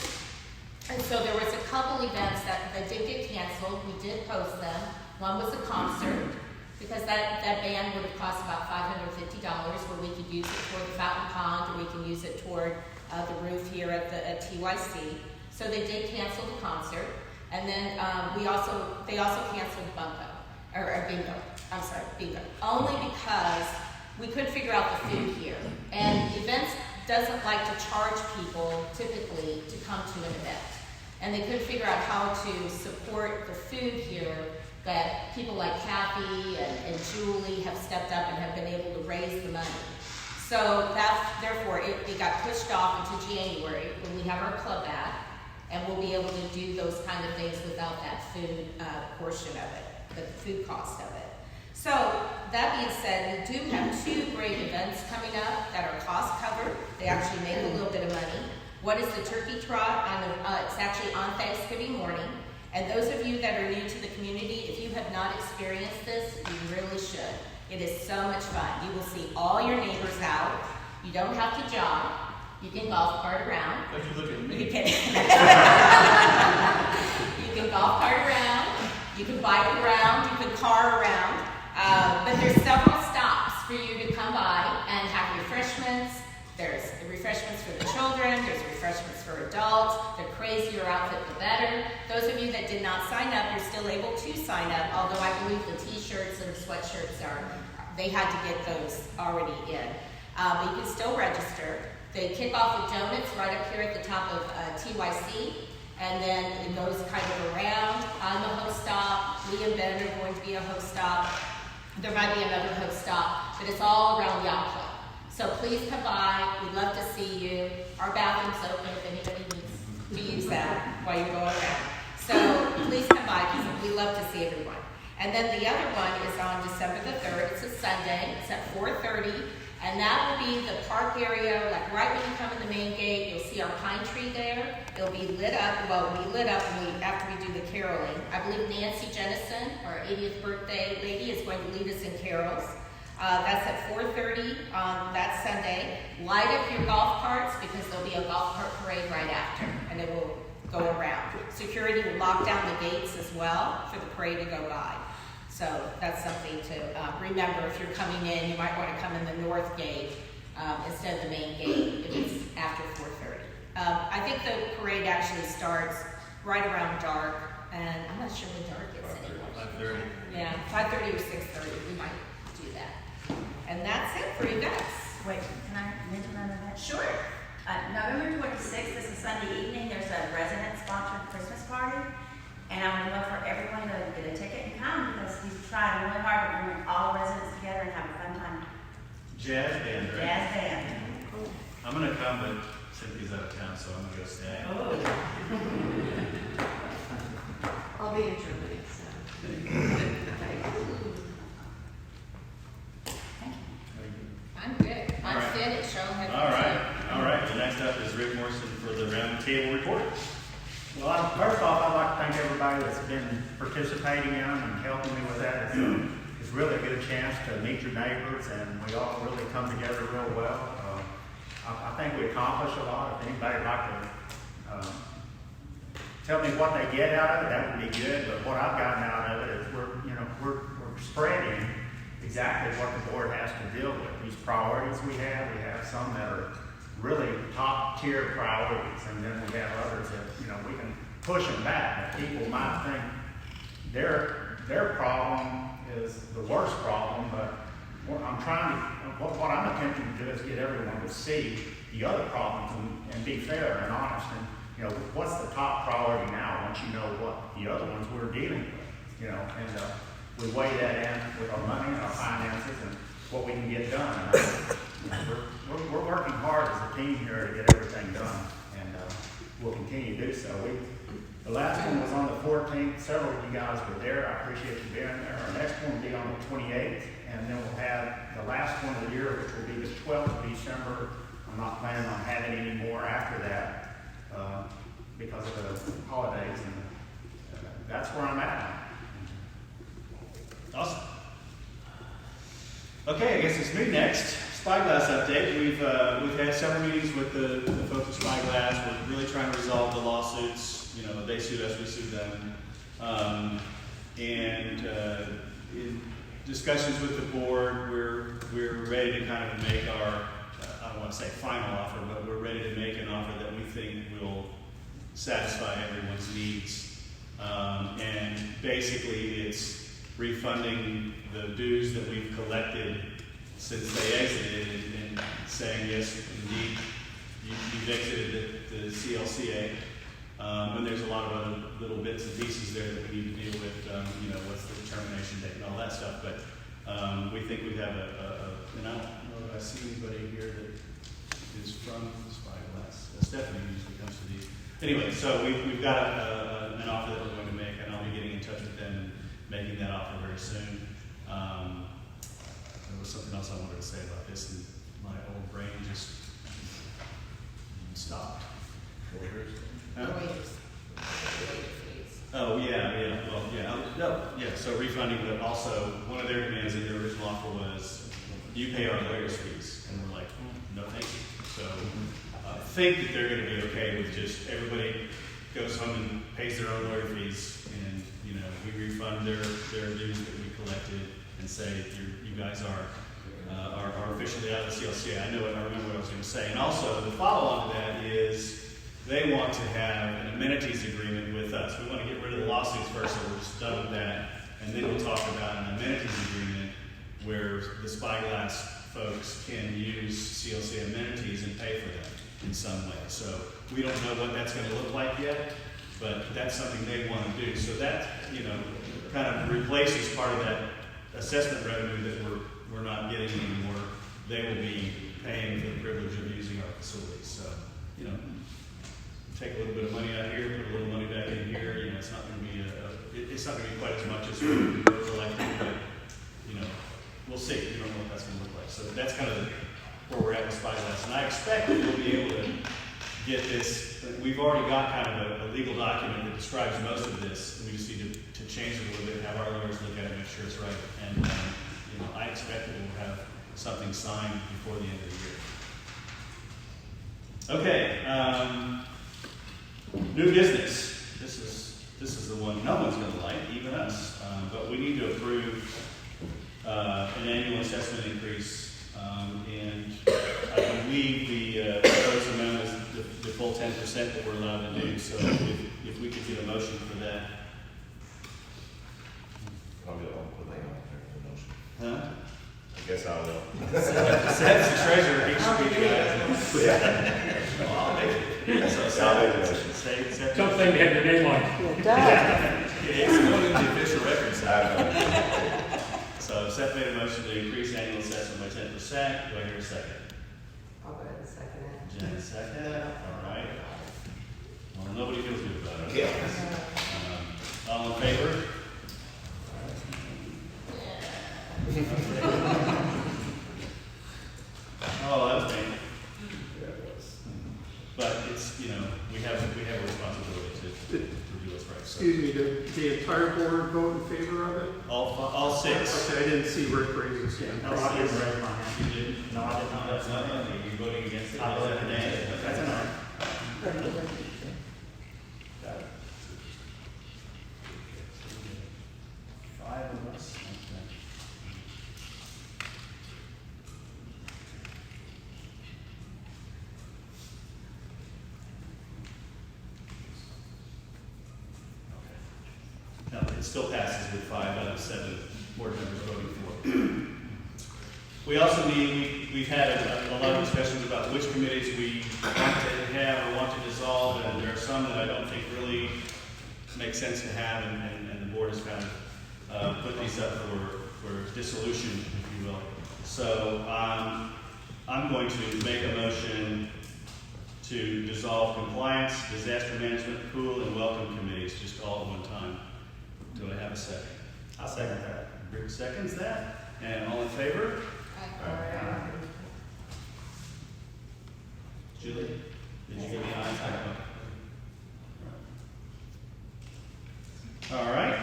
And so there was a couple events that did get canceled. We did post them. One was a concert, because that band would have cost about $550, where we could use it toward the fountain pond, or we can use it toward the roof here at TYC. So they did cancel the concert, and then they also canceled bingo. I'm sorry, bingo. Only because we couldn't figure out the food here, and events doesn't like to charge people typically to come to an event, and they couldn't figure out how to support the food here. That people like Kathy and Julie have stepped up and have been able to raise the money. So therefore it got pushed off into January when we have our club back, and we'll be able to do those kind of things without that food portion of it, the food cost of it. So that being said, we do have 2 great events coming up that are cost covered. They actually make a little bit of money. One is the turkey trot, it's actually on Thanksgiving morning. And those of you that are new to the community, if you have not experienced this, you really should. It is so much fun. You will see all your neighbors out. You don't have to jog. You can golf cart around. Don't you look at me. You can, you can golf cart around. You can bike around. You can car around. But there's several stops for you to come by and have refreshments. There's refreshments for the children, there's refreshments for adults. The crazier outfit, the better. Those of you that did not sign up, you're still able to sign up, although I believe the t-shirts and sweatshirts they had to get those already in. But you can still register. They kick off with donuts right up here at the top of TYC, and then it goes kind of around. I'm a host stop. Lee and Ben are going to be a host stop. There might be another host stop, but it's all around Yacht Club. So please come by. We'd love to see you. Our bathroom's open if anybody needs to use that while you're going around. So please come by because we love to see everyone. And then the other one is on December the 3rd. It's a Sunday. It's at 4:30. And that will be the park area, like right when you come in the main gate, you'll see our pine tree there. It'll be lit up. Well, it'll be lit up after we do the caroling. I believe Nancy Jennison, our 80th birthday lady, is going to lead us in carols. That's at 4:30 on that Sunday. Light up your golf carts because there'll be a golf cart parade right after, and it will go around. Security will lock down the gates as well for the parade to go by. So that's something to remember. If you're coming in, you might want to come in the north gate instead of the main gate if it's after 4:30. I think the parade actually starts right around dark, and I'm not sure when dark is anymore. 5:30. Yeah, 5:30 or 6:30, we might do that. And that's it for events. Wait, can I mention that event? Sure. November 26th is a Sunday evening. There's a resident-sponsored Christmas party. And I would love for everyone to get a ticket and come because he's trying really hard to bring all residents together and have a fun time. Jazz band, right? Jazz band. I'm gonna come, but Cynthia's out of town, so I'm gonna go stay. I'll be in Germany, so. I'm good. I'm All right. finished. Cheryl had All right. The next up is Rick Morrison for the round table report. Well, first off, I'd like to thank everybody that's been participating in and helping me with that. It's really a good chance to meet your neighbors, and we all really come together real well. I think we accomplished a lot. If anybody would like to tell me what they get out of it, that would be good. But what I've gotten out of it is we're spreading exactly what the board has to deal with. These priorities we have some that are really top tier priorities, and then we have others that we can push them back. But people might think their problem is the worst problem, but what I'm attempting to do is get everyone to see the other problems and be fair and honest. And what's the top priority now? Once you know what the other ones we're dealing with, and we weigh that in with our money and our finances and what we can get done. We're working hard as a team here to get everything done, and we'll continue to do so. The last one was on the 14th. Several of you guys were there. I appreciate you being there. Our next one will be on the 28th, and then we'll have the last one of the year, which will be the 12th of December. I'm not planning on having any more after that because of the holidays, and that's where I'm at. Awesome. Okay, I guess it's me next. Spyglass update. We've had several meetings with the folks at Spyglass. We're really trying to resolve the lawsuits. You know, they sued us, we sued them. In discussions with the board, we're ready to kind of make our, I don't want to say final offer, but we're ready to make an offer that we think will satisfy everyone's needs. And basically it's refunding the dues that we've collected since they exited and saying, yes, indeed, you've exited the CLCA. And there's a lot of other little bits and pieces there that we need to deal with, you know, what's the termination date and all that stuff. But we think we have and I don't know if I see anybody here that is from Spyglass. Stephanie usually comes to these. Anyway, so we've got an offer that we're going to make, and I'll be getting in touch with them and making that offer very soon. There was something else I wanted to say about this, and my old brain just stopped. Oh, yeah, well, yeah, so refunding, but also one of their demands in their original offer was, you pay our lawyers' fees, and we're like, no thank you. So I think that they're gonna be okay with just everybody goes home and pays their own lawyer fees, and, you know, we refund their dues that we collected and say, you guys are officially out of the CLCA. I remember what I was gonna say. And also, the follow-on to that is, they want to have an amenities agreement with us. We want to get rid of the lawsuits first, so we're just done with that. And then we'll talk about an amenities agreement where the Spyglass folks can use CLCA amenities and pay for them in some way. So we don't know what that's going to look like yet, but that's something they want to do. So that, you know, kind of replaces part of that assessment revenue that we're not getting anymore. They will be paying for the privilege of using our facilities. So, you know, take a little bit of money out here, put a little money back in here. You know, it's not going to be it's not going to be quite as much as we're collecting, but you know, we'll see. We don't know what that's going to look like. So that's kind of where we're at with Spyglass, and I expect that we'll be able to get this. We've already got kind of a legal document that describes most of this. We just need to change it a little bit, have our lawyers look at it, make sure it's right, and you know, I expect that we'll have something signed before the end of the year. Okay. New business. This is the one no one's going to like, even us. But we need to approve an annual assessment increase, and I believe the proposed amount is the full 10% that we're allowed to do. So if we could get a motion for that. I'll put my name out there for the motion. Huh? I guess I will. That's the treasurer. He should be the guy. I'll make it. So I'll make the motion. Something to have your name on. It's going in the official records. So Seth made a motion to increase annual assessment by 10%. Do I hear a second? I'll go ahead and second it. Jen, second. All right. Well, nobody feels good about it. Yeah. All in favor? Oh, that was painful. But it's, you know, we have a responsibility to do what's right. So. Excuse me, did the entire board vote in favor of it? All six. Okay, I didn't see Rick raise his hand. No, I didn't raise my hand. You didn't? No, I did not. That's not nothing. You're voting against it. I voted That's against it. That's enough. Five of us. Okay. No, it still passes with 5 out of 7 board members voting for. We also we've had a lot of discussions about which committees we want to have or want to dissolve, and there are some that I don't think really make sense to have, and the board has kind of put these up for dissolution, if you will. So I'm going to make a motion to dissolve compliance, disaster management, pool, and welcome committees, just all at one time. Do I have a second? I'll second that. Rick seconds that, and all in favor? Julie, did you give me ayes? All right,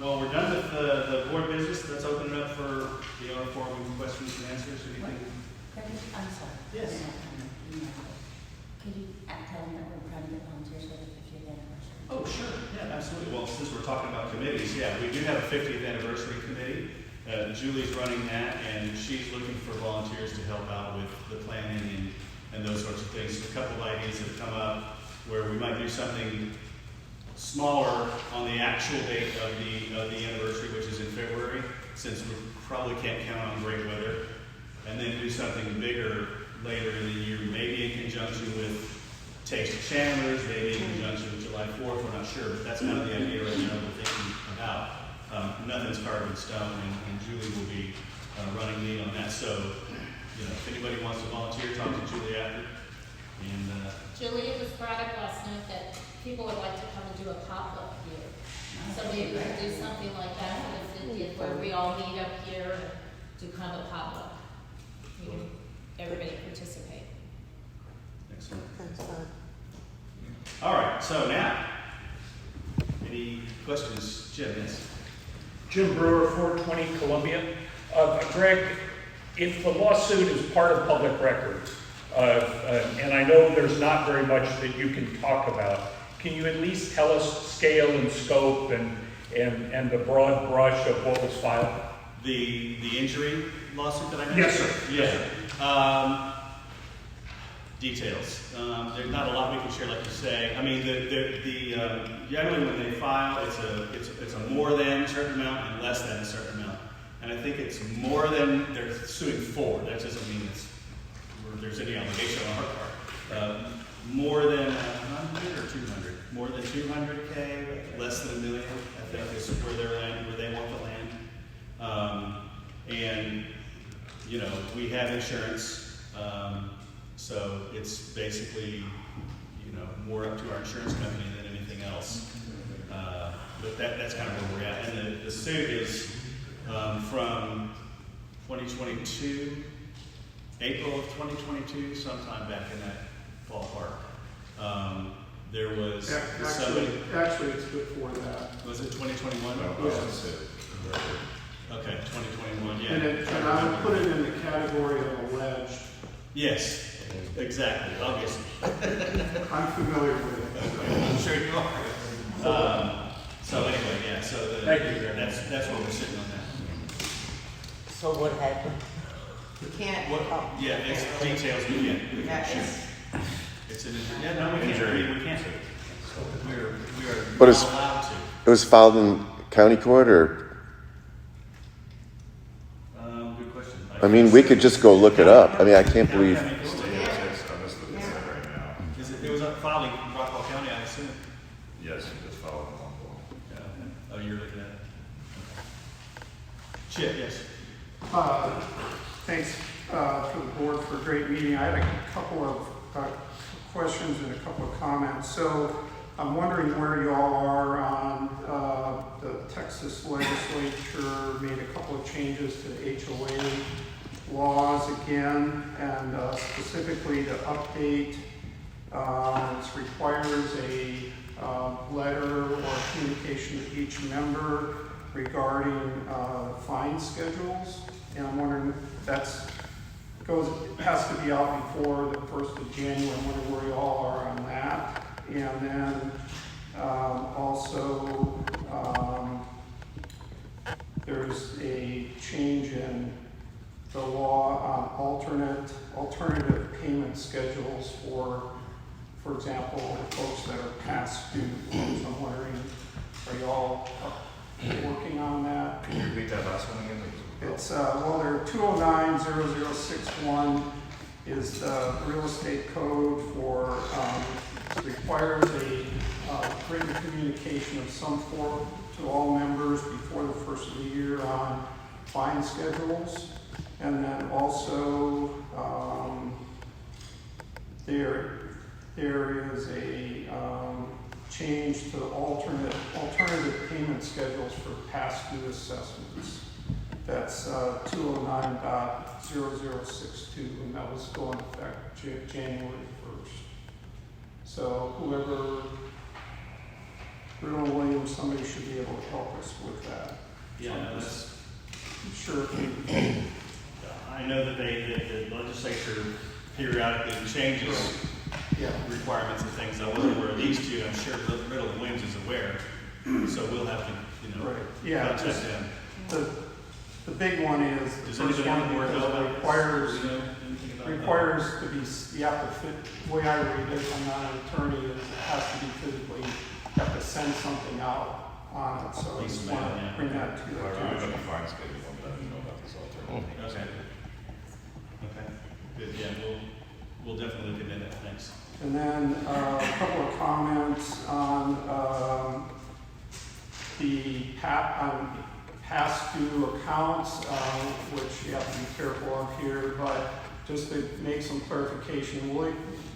well, we're done with the board business. Let's open it up for the owner forum questions and answers. Anything? I'm sorry. Yes. Could you tell them that we're trying to get volunteers for the 50th anniversary? Oh, sure, yeah, absolutely. Well, since we're talking about committees, yeah, we do have a 50th anniversary committee. Julie's running that, and she's looking for volunteers to help out with the planning and those sorts of things. So a couple of ideas have come up where we might do something smaller on the actual date of the anniversary, which is in February, since we probably can't count on great weather, and then do something bigger later in the year, maybe in conjunction with Taste of Chandlers, maybe in conjunction with July 4th, we're not sure, but that's kind of the idea right now we're thinking about. Nothing's carved in stone, and Julie will be running lead on that. So, you know, if anybody wants to volunteer, talk to Julie after. And Julie, it was brought up last night that people would like to come and do a pop-up here. So maybe we could do something like that for the 50th, where we all meet up here and do kind of a pop-up. Everybody participate. excellent. All right, so now, any questions? Jim, yes? Jim Brewer, 420 Columbia. Greg, if the lawsuit is part of public record, and I know there's not very much that you can talk about, can you at least tell us scale and scope and the broad brush of what was filed? The injury lawsuit that I mentioned? Yes, sir. Yeah. Details. There's not a lot we can share, like you say. I mean, generally when they file, it's a more than a certain amount and less than a certain amount. And I think it's more than they're suing for. That doesn't mean there's any obligation on our part. More than 100 or 200? More than 200K, less than $1 million, I think is where they want the land. And, you know, we have insurance, so it's basically, you know, more up to our insurance company than anything else. But that's kind of where we're at. And the suit is from 2022, April of 2022, sometime back in that ballpark. There was somebody. Actually, it's before that. Was it 2021? Yes. Okay, 2021, yeah. And I would put it in the category of alleged. Yes, exactly, obviously. I'm familiar with it. I'm sure you are. So anyway, yeah, so Thank you. that's what we're sitting on that. So what happened? You can't. Yeah, it's details we can't. Yeah, share. It's an injury. Yeah, no, we can't. I mean, we can't. We are But not allowed to. It was filed in county court, or? Good question. I mean, we could just go look it up. I mean, I can't believe. It was filed in Rockwall County, I assume. Yes, it's filed in Rockwall. Yeah, okay. Oh, you're looking at it. Chip, yes. Thanks to the board for a great meeting. I had a couple of questions and a couple of comments. So I'm wondering where you all are on the Texas legislature made a couple of changes to the HOA laws again, and specifically to update, it requires a letter or communication to each member regarding fine schedules. And I'm wondering if has to be out before the 1st of January. I'm wondering where you all are on that. And then also there's a change in the law on alternative payment schedules for example, folks that are past due. I'm wondering, are you all working on that? Can you repeat that last one again? It's, there 209-0061 is the real estate code for, requires a written communication of some form to all members before the 1st of the year on fine schedules. And then also, there is a change to alternative payment schedules for past due assessments. That's 209.0062, and that was going to effect January 1st. So whoever, Riddle Williams, somebody should be able to help us with that. Yeah, no, that's, Sure. I know that the legislature periodically changes requirements and things. I wasn't aware of these two. I'm sure Riddle and Williams is aware. So we'll have to, Right. Yeah, contact just them. the big one is, the Does first anybody on one the board know about requires, this? Do you know anything about that? requires to be, you have to fit, the way I read it, I'm not an attorney, is it has to be physically, you have to send something out on it, so I just want to bring that to your attention. Fine schedule, but I didn't know about this alternative. Okay. Okay. Good. Yeah, we'll definitely look into that. Thanks. And then a couple of comments on the past due accounts, which you have to be careful of here, but just to make some clarification,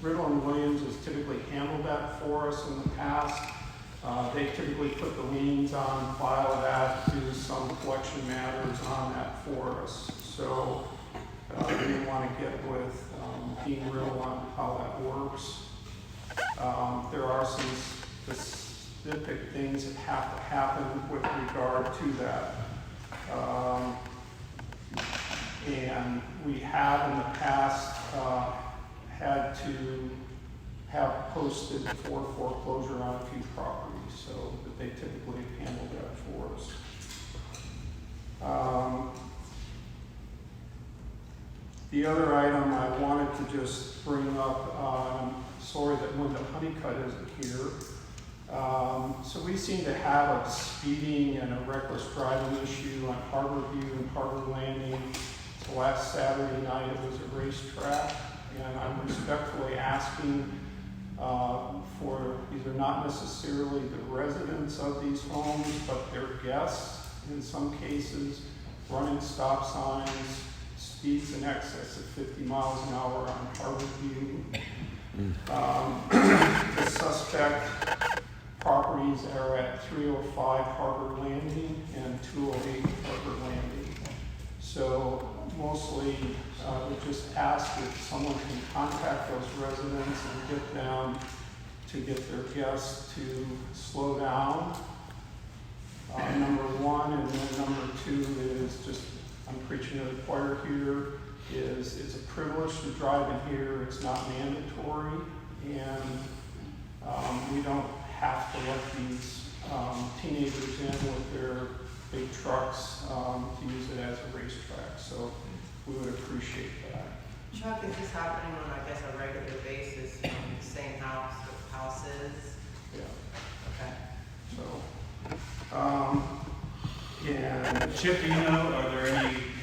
Riddle and Williams has typically handled that for us in the past. They typically put the liens on, file that, do some collection matters on that for us. So we didn't want to get with Dean Riddle on how that works. There are some specific things that have to happen with regard to that. And we have in the past had to have posted for foreclosure on a few properties, so that they typically handle that for us. The other item I wanted to just bring up, sorry that Linda Honeycutt isn't here. So we seem to have a speeding and a reckless driving issue on Harbor View and Harbor Landing. So last Saturday night it was a racetrack, and I'm respectfully asking for, these are not necessarily the residents of these homes, but their guests in some cases, running stop signs, speeds in excess of 50 miles an hour on Harbor View. The suspect properties are at 305 Harbor Landing and 208 Harbor Landing. So mostly we just ask if someone can contact those residents and get them to get their guests to slow down. Number one, and then number two is just, I'm preaching to the choir here, is it's a privilege to drive in here. It's not mandatory, and we don't have to let these teenagers in with their big trucks to use it as a racetrack. So we would appreciate that. Chuck, is this happening on, I guess, a regular basis from the same houses? Yeah. Okay. So, and Chip, do you know,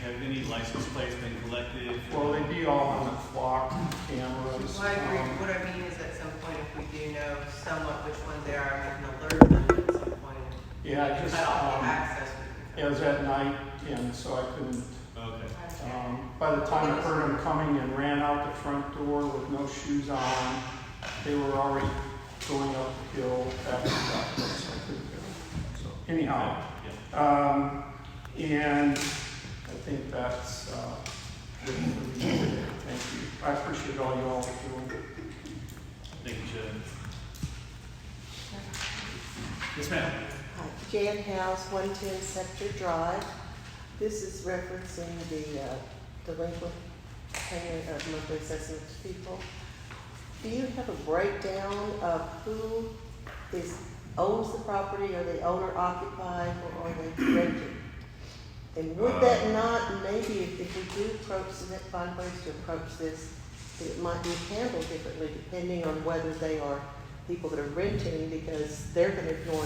have any license plates been collected? well, they'd be all on the flock cameras. Well, I agree. What I mean is at some point, if we do know somewhat which ones they are, we can alert them at some point. Yeah, I just, cut off the access. it was at night, and so I couldn't. Okay. By the time I heard them coming and ran out the front door with no shoes on, they were already going up the hill back to that place. So I couldn't get them. So anyhow, and I think that's it for me today. Thank you. I appreciate all you all are doing. Thank you, Chip. Yes, ma'am. Hi, Jan House, 110 Sector Drive. This is referencing the delinquent payment of monthly assessments people. Do you have a breakdown of who owns the property? Are they owner occupied or are they rented? And would that not, maybe if we do find ways to approach this, it might be handled differently depending on whether they are people that are renting, because they're going to ignore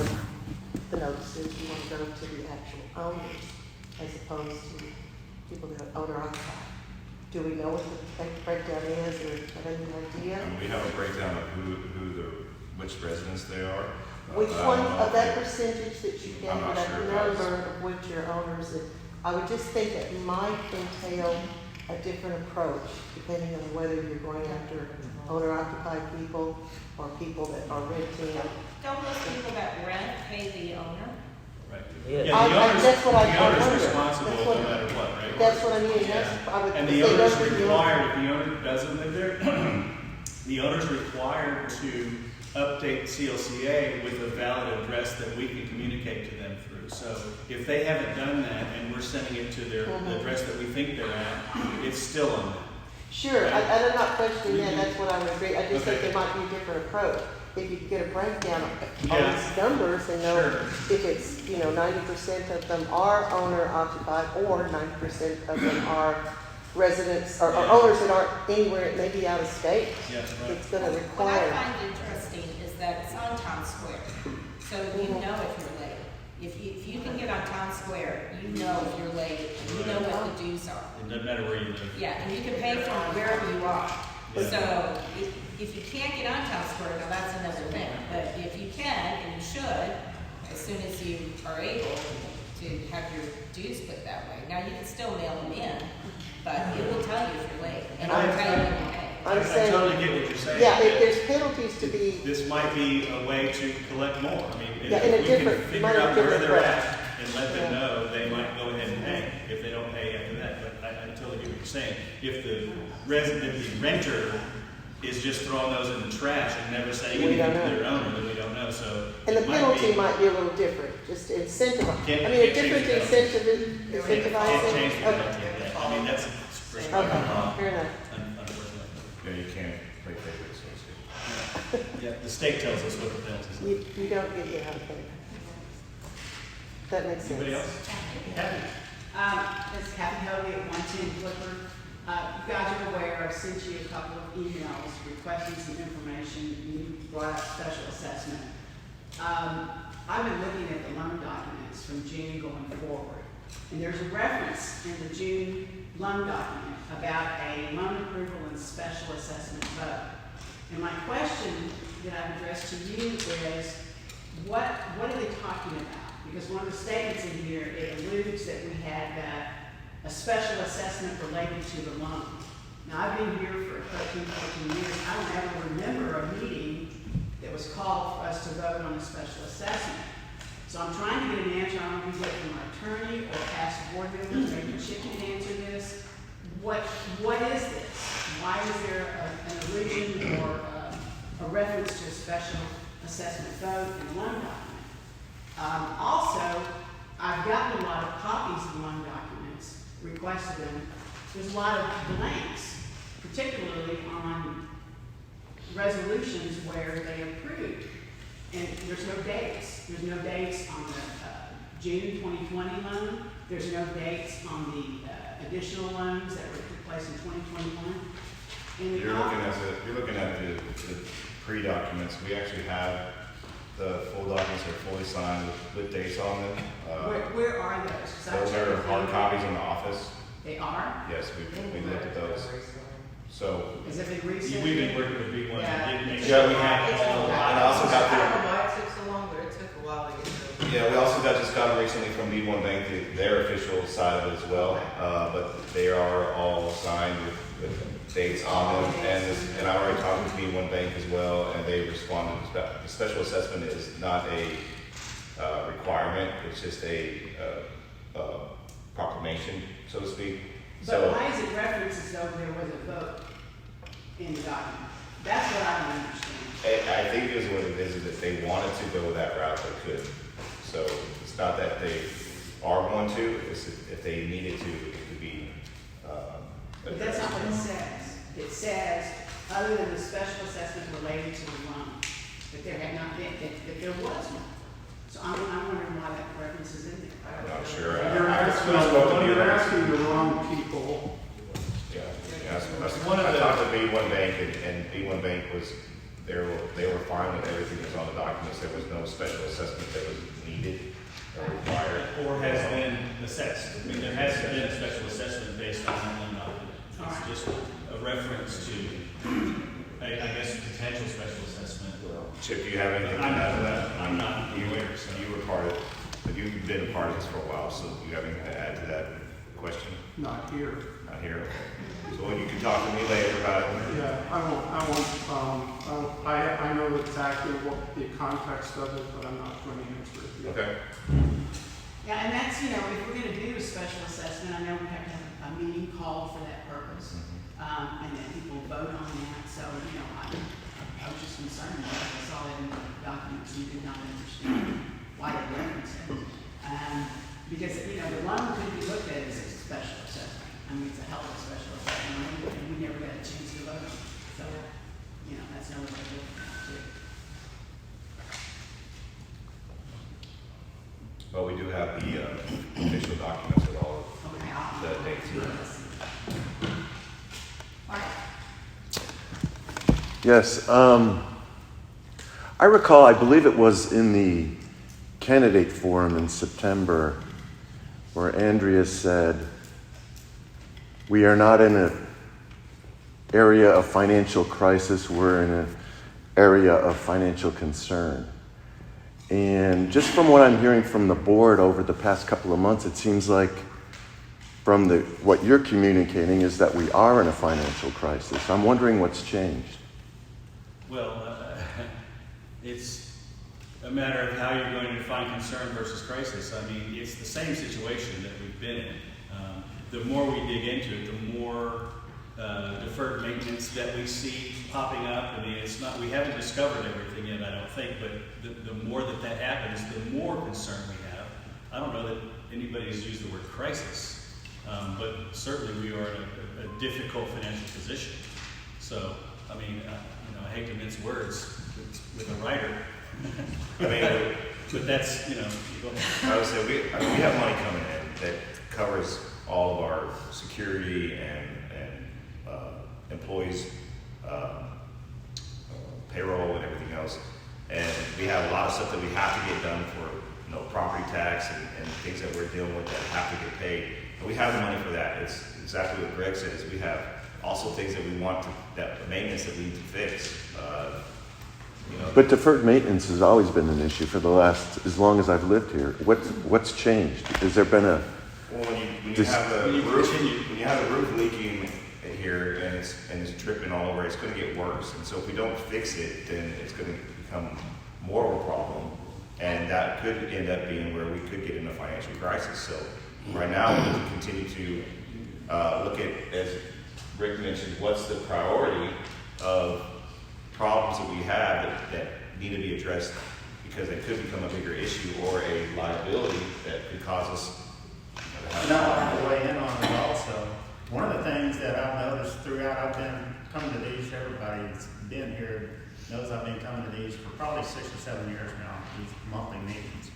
the notices. You want to go to the actual owners as opposed to people that are owner occupied. Do we know what the breakdown is, or have any idea? We have a breakdown of which residents they are. Which one of that percentage that you gave, I'm not that sure if number of which are owners, and I would just think that might entail a different approach depending on whether you're going after owner-occupied people or people that are renting. Don't those people that rent pay the owner? Right. Yeah. Yeah, the owner's, That's what I the owner's wonder. responsible That's no what- matter what, right? That's what I mean, Yeah. that's, I would. And if the they owner's don't renew it- required, if the owner doesn't live there, the owner's required to update CLCA with a valid address that we can communicate to them through. So if they haven't done that and we're sending it to their the address that we think they're at, it's still on them. Sure, I'm not questioning that, Mhm. that's what I would agree, I just think Okay. there might be a different approach. If you could get a breakdown of all Yeah. these numbers and know Sure. if it's, 90% of them are owner occupied or 90% of them are residents or Yeah. owners that aren't anywhere, maybe out of state. Yeah, right. It's gonna What I require. find interesting is that it's on Town Square, so you know if you're late. If you can get on Town Square, you know if you're late, you know what the dues are. It doesn't matter where you live. Yeah, and you can pay from wherever you are. Yeah. So if you can't get on Town Square, now that's another thing. But if you can, and you should, as soon as you are able to have your dues put that way. Now, you can still mail them in, but it will tell you if you're late, and it'll tell you when you pay. I'm I saying, totally get what you're saying. yeah, if there's penalties to be, This might be a way to collect more. I mean, Yeah, in a if we can different- figure might out be where different they're way. at and let them Yeah. know, they might go ahead and pay if they don't pay after that. But I totally get what you're saying. If the resident, the renter is just throwing those in the trash and never saying We anything don't to know. their owner, then we don't know. So and the it might penalty be- might be a little different, just incentive. Can't- I mean, a can't change different the penalty. incentive, Can't change incentivizing. the Okay, penalty. I mean, that's prescribed okay, law, fair enough. unfortunately. Yeah, you can't play favorites, so to speak. Yeah, the state tells us what the penalties are. You don't get your out of it. That makes sense. Anybody else? Kathy? It's Kathy Hovey at 110 Clipper. You guys are aware, I've sent you a couple of emails requesting some information. You brought up special assessment. I've been looking at the loan documents from June going forward. And there's a reference in the June loan document about a loan approval and special assessment vote. And my question that I've addressed to you is, what are they talking about? Because one of the statements in here, it alludes that we had a special assessment related to the loan. Now, I've been here for 13, 14 years. I don't ever remember a meeting that was called for us to vote on a special assessment. So I'm trying to get an answer. I don't know if we get from our attorney or past board members. Maybe Chip can answer this. What is this? Why is there an allusion or a reference to a special assessment vote in the loan document? Also, I've gotten a lot of copies of loan documents, requested them. There's a lot of blanks, particularly on resolutions where they approved. And there's no dates. There's no dates on the June 2020 loan. There's no dates on the additional loans that took place in 2021. And You're looking at the pre-documents. We actually have the full documents that are fully signed with dates on them. where are those? 'Cause I Those checked are with hard them. copies in the office. They are? Yes, we looked at those. So, Has it been recent? We've been working with B1 Yeah. and didn't make Yeah, sure we we have. had all. And I also got I don't know why it took so long, but it took a while to get those. yeah, we also got just gotten recently from B1 Bank, their official side of it as well. But they are all signed with dates on them. And I already talked with B1 Bank as well, and they responded. The special assessment is not a requirement, it's just a proclamation, so to speak. But So, why is it referenced as though there was a vote in the document? That's what I don't understand. I think it is what it is if they wanted to go that route, they could. So it's not that they are going to, it's if they needed to, it could be. But that's not what it says. It says, other than the special assessment related to the loan, that there had not been, that there was one. So I'm wondering why that reference is in there. I'm not sure. You're asking the wrong people. Yeah, that's One of I the- talked to B1 Bank, and B1 Bank was, they were fine with everything that's on the documents. There was no special assessment that was needed or required. Or has been assessed. I mean, there hasn't been a special assessment based on one document. Alright. It's just a reference to, I guess, potential special assessment. Chip, do you have anything to I'm add to that? I'm not You aware, so. You were part of, but you've been a part of this for a while, so do you have anything to add to that question? Not here. not here? So you can talk to me later about it. Yeah, I know exactly what the context of it, but I'm not going to answer it yet. Okay. Yeah, and that's, if we're gonna do a special assessment, I know we have to have a meeting called for that purpose. And then people vote on that, so, I was just concerned that I saw it in the documents and did not understand why it referenced it. Because, the one could be looked at as a special assessment. I mean, it's a hell of a special assessment, and we never got a chance to vote on it. So, that's another way to look at it too. Well, we do have the official documents with all Okay, of the dates. All right. Yes, I recall, I believe it was in the candidate forum in September, where Andrea said, we are not in an area of financial crisis, we're in an area of financial concern. And just from what I'm hearing from the board over the past couple of months, it seems like from what you're communicating is that we are in a financial crisis. I'm wondering what's changed. Well, it's a matter of how you're going to define concern versus crisis. I mean, it's the same situation that we've been in. The more we dig into it, the more deferred maintenance that we see popping up. I mean, it's not, we haven't discovered everything yet, I don't think, but the more that happens, the more concern we have. I don't know that anybody has used the word crisis, but certainly we are in a difficult financial position. So, I mean, I hate to mince words with a writer. I mean, but that's, I would say we have money coming in that covers all of our security and employees, payroll and everything else. And we have a lot of stuff that we have to get done for, property tax and things that we're dealing with that have to get paid. And we have the money for that. It's exactly what Greg said, is we have also things that we want that maintenance that we need to fix. But deferred maintenance has always been an issue for as long as I've lived here. What's changed? Has there been a... Well, when you have the roof leaking here and it's dripping all over, it's going to get worse. And so if we don't fix it, then it's going to become more of a problem. And that could end up being where we could get in a financial crisis. So right now we need to continue to look at, as Rick mentioned, what's the priority of problems that we have that need to be addressed, because they could become a bigger issue or a liability that could cause us to have. I have to weigh in on it also. One of the things that I've noticed throughout, I've been coming to these, everybody that's been here knows I've been coming to these for probably 6 or 7 years now, these monthly meetings.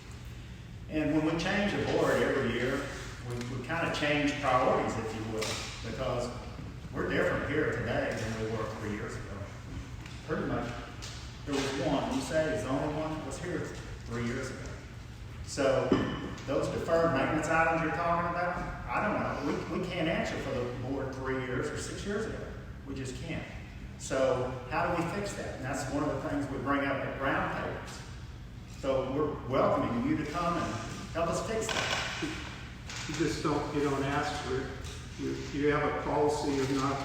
And when we change a board every year, we kind of change priorities, if you will, because we're different here today than we were 3 years ago. Pretty much, there was one, you say it's the only one that was here 3 years ago. So those deferred maintenance items you're talking about, I don't know. We can't answer for the board 3 years or 6 years ago. We just can't. So how do we fix that? And that's one of the things we bring up at round tables. So we're welcoming you to come and help us fix that. You just don't ask for it. You have a policy of not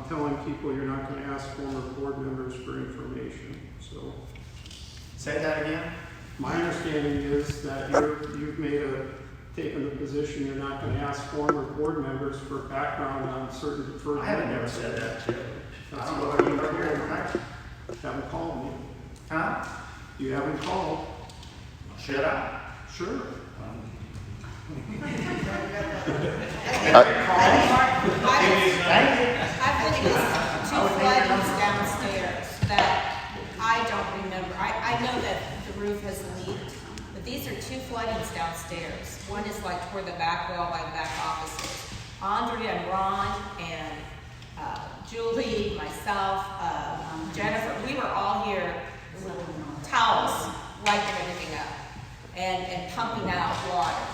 telling people you're not going to ask former board members for information. So, say that again. My understanding is that you've taken the position you're not going to ask former board members for background on certain deferred. I haven't never said that, Chip. That's I don't what know you what you're hearing. haven't called me. Huh? You haven't called. Should I? Sure. I've been to two floodings downstairs that I don't remember. I know that the roof has leaked, but these are two floodings downstairs. One is like toward the back wall by the back offices. Andrea and Ron and Julie, myself, Jennifer, we were all here with towels wiping everything up and pumping out water.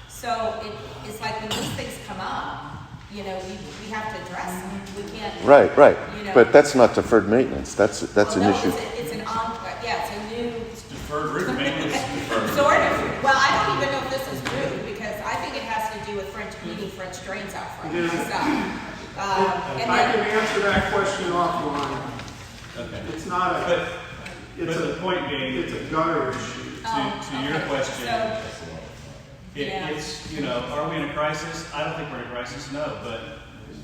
So it's like when these things come up, we have to address them. We can't. Right. But that's not deferred maintenance. That's an issue. It's a new. It's deferred roof maintenance. Sort of. Well, I don't even know if this is rude, because I think it has to do with needing French drains out front. myself. And I can then, answer that question offline. Okay. It's not a, But it's the a, point being, it's a gutter issue. to your okay, question, so- Yeah. it's, are we in a crisis? I don't think we're in a crisis, no, but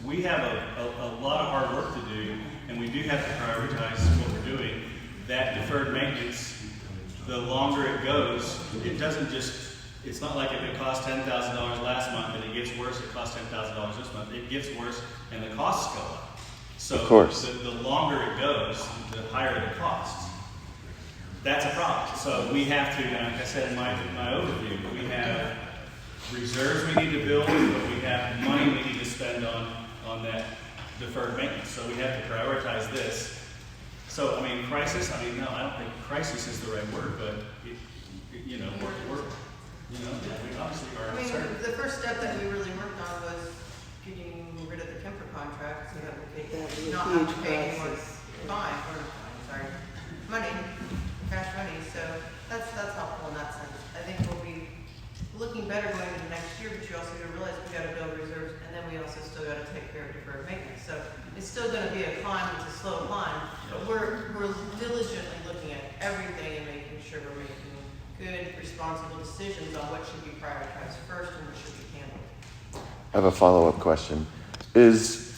we have a lot of hard work to do, and we do have to prioritize what we're doing. That deferred maintenance, the longer it goes, it doesn't just, it's not like if it cost $10,000 last month and it gets worse, it costs $10,000 this month. It gets worse and the costs go up. So Of course. the longer it goes, the higher the costs. That's a problem. So we have to, like I said in my overview, we have reserves we need to build, but we have money we need to spend on that deferred maintenance. So we have to prioritize this. So, crisis, no, I don't think crisis is the right word, but, we obviously are concerned. The first step that we really worked on was getting rid of the Kemper contract, so that we That'd be could a not have huge to pay any more crisis. money, cash money, so that's helpful in that sense. I think we'll be looking better going into next year, but you also gotta realize we gotta build reserves, and then we also still gotta take care of deferred maintenance. So it's still gonna be a climb, it's a slow climb, but we're diligently looking at everything and making sure we're making good, responsible decisions on what should be prioritized first and what should be handled. I have a follow-up question. Is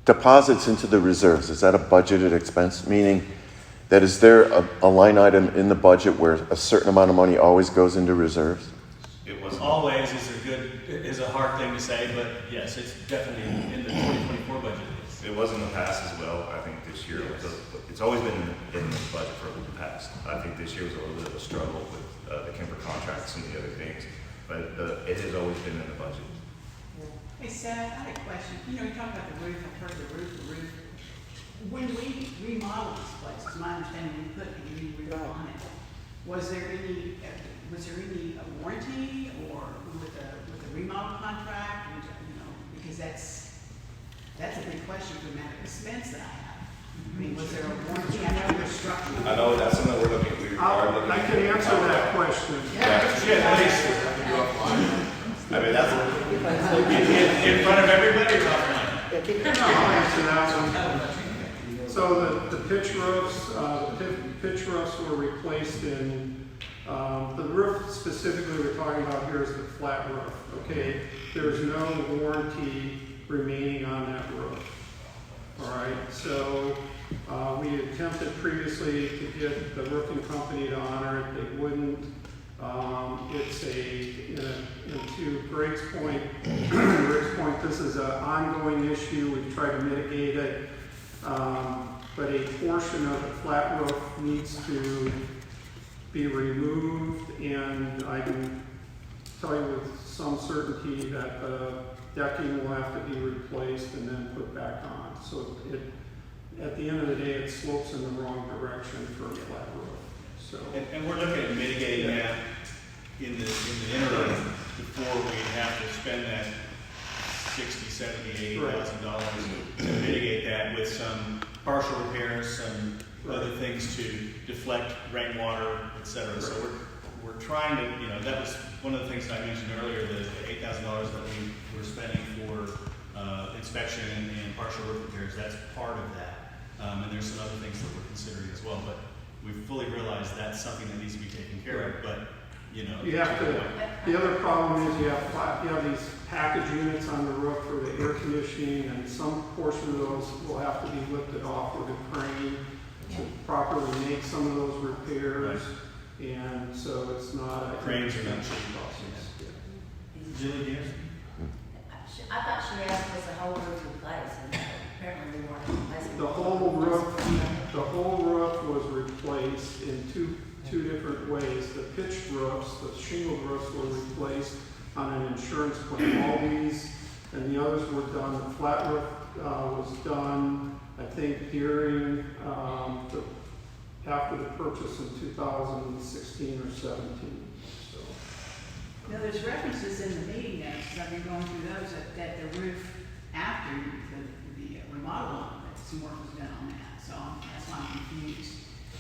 deposits into the reserves, is that a budgeted expense? Meaning that is there a line item in the budget where a certain amount of money always goes into reserves? It was always is a hard thing to say, but yes, it's definitely in the 2024 budget. It was in the past as well. I think this year, it's always been in the budget for the past. I think this year was a little bit of a struggle with the Kemper contract and some of the other things, but it has always been in the budget. Hey Seth, I had a question. You talk about the roof, I've heard the roof. When we remodeled this place, it's my understanding we put a new roof on it. Was there any warranty or with the remodel contract? Because that's a big question for the amount of expense that I have. Was there a warranty? I know there's structural. I know that's something we're looking at. We are looking I can answer that question. That's In front of everybody or offline? I'll answer that one. So the pitch roofs were replaced in, the roof specifically we're talking about here is the flat roof, okay? There's no warranty remaining on that roof, all right? So we attempted previously to get the roofing company to honor it, they wouldn't. To Greg's point, this is an ongoing issue. We've tried to mitigate it, but a portion of the flat roof needs to be removed, and I can tell you with some certainty that the decking will have to be replaced and then put back on. So at the end of the day, it slopes in the wrong direction for a flat roof. So. And we're looking at mitigating that in the interim before we have to spend that $60,000, $70,000, $80,000 to mitigate that with some partial repairs, some other things to deflect rainwater, etc. Right. So we're trying to, that was one of the things that I mentioned earlier, the $8,000 that we were spending for inspection and partial roof repairs. That's part of that, and there's some other things that we're considering as well. But we fully realize that's something that needs to be taken care of, but you have to. The other problem is you have these package units on the roof for the air conditioning, and some portion of those will have to be lifted off with a crane to properly make some of those repairs, right. And so it's not a cranes are not cheap process. Julie, yes? I thought she asked was the whole roof replaced, and apparently we weren't replacing the whole roof was replaced in two different ways. The pitched roofs, the shingle roofs were replaced on an insurance claim. All these and the others were done. The flat roof was done, I think, during after the purchase in 2016 or 17. So. Now, there's references in the meeting notes, I've been going through those, that the roof after the remodel, that some work was done on that. So that's why I'm confused.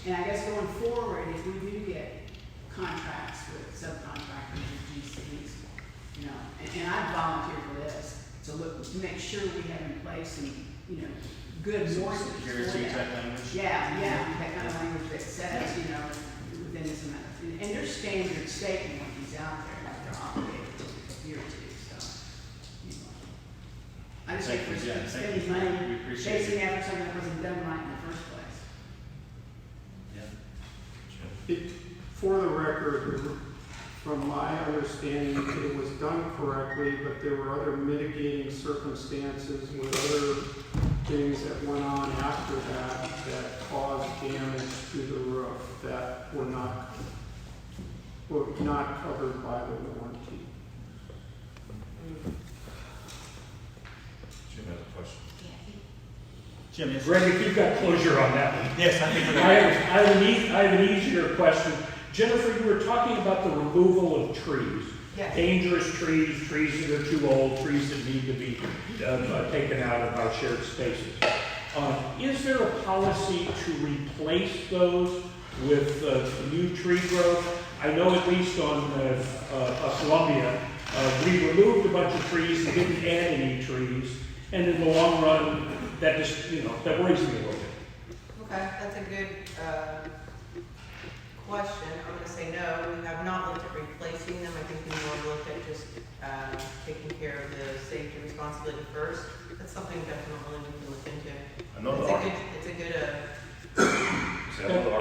And I guess going forward, if we do get contracts with subcontractors or GCs, and I'd volunteer for this, to look, to make sure we have in place and, you know, good mortgages for Security that. type language. Yeah, that kind of language that says, you know, within this amount, and there's standard statement when he's out there, like they're obligated to adhere to, so. Anyway. I just Thank think you, we're Jen. Thank spending you. money We appreciate chasing it. after something that wasn't done right in the first place. Yeah. For the record, from my understanding, it was done correctly, but there were other mitigating circumstances with other things that went on after that that caused damage to the roof that were not covered by the warranty. Jim has a question. Jim, yes. Greg, if you've got closure on that one. Yes, I think we're I gonna. have an easier question. Jennifer, you were talking about the removal of trees. Yes. Dangerous trees, trees that are too old, trees that need to be taken out of our shared spaces. Is there a policy to replace those with new tree growth? I know at least on Columbia, we removed a bunch of trees and didn't add any trees. And in the long run, that just, that worries me a little bit. Okay, that's a good question. I'm gonna say no, we have not looked at replacing them. I think we more looked at just taking care of the safety responsibility first. That's something definitely we can look into. I know the It's a good,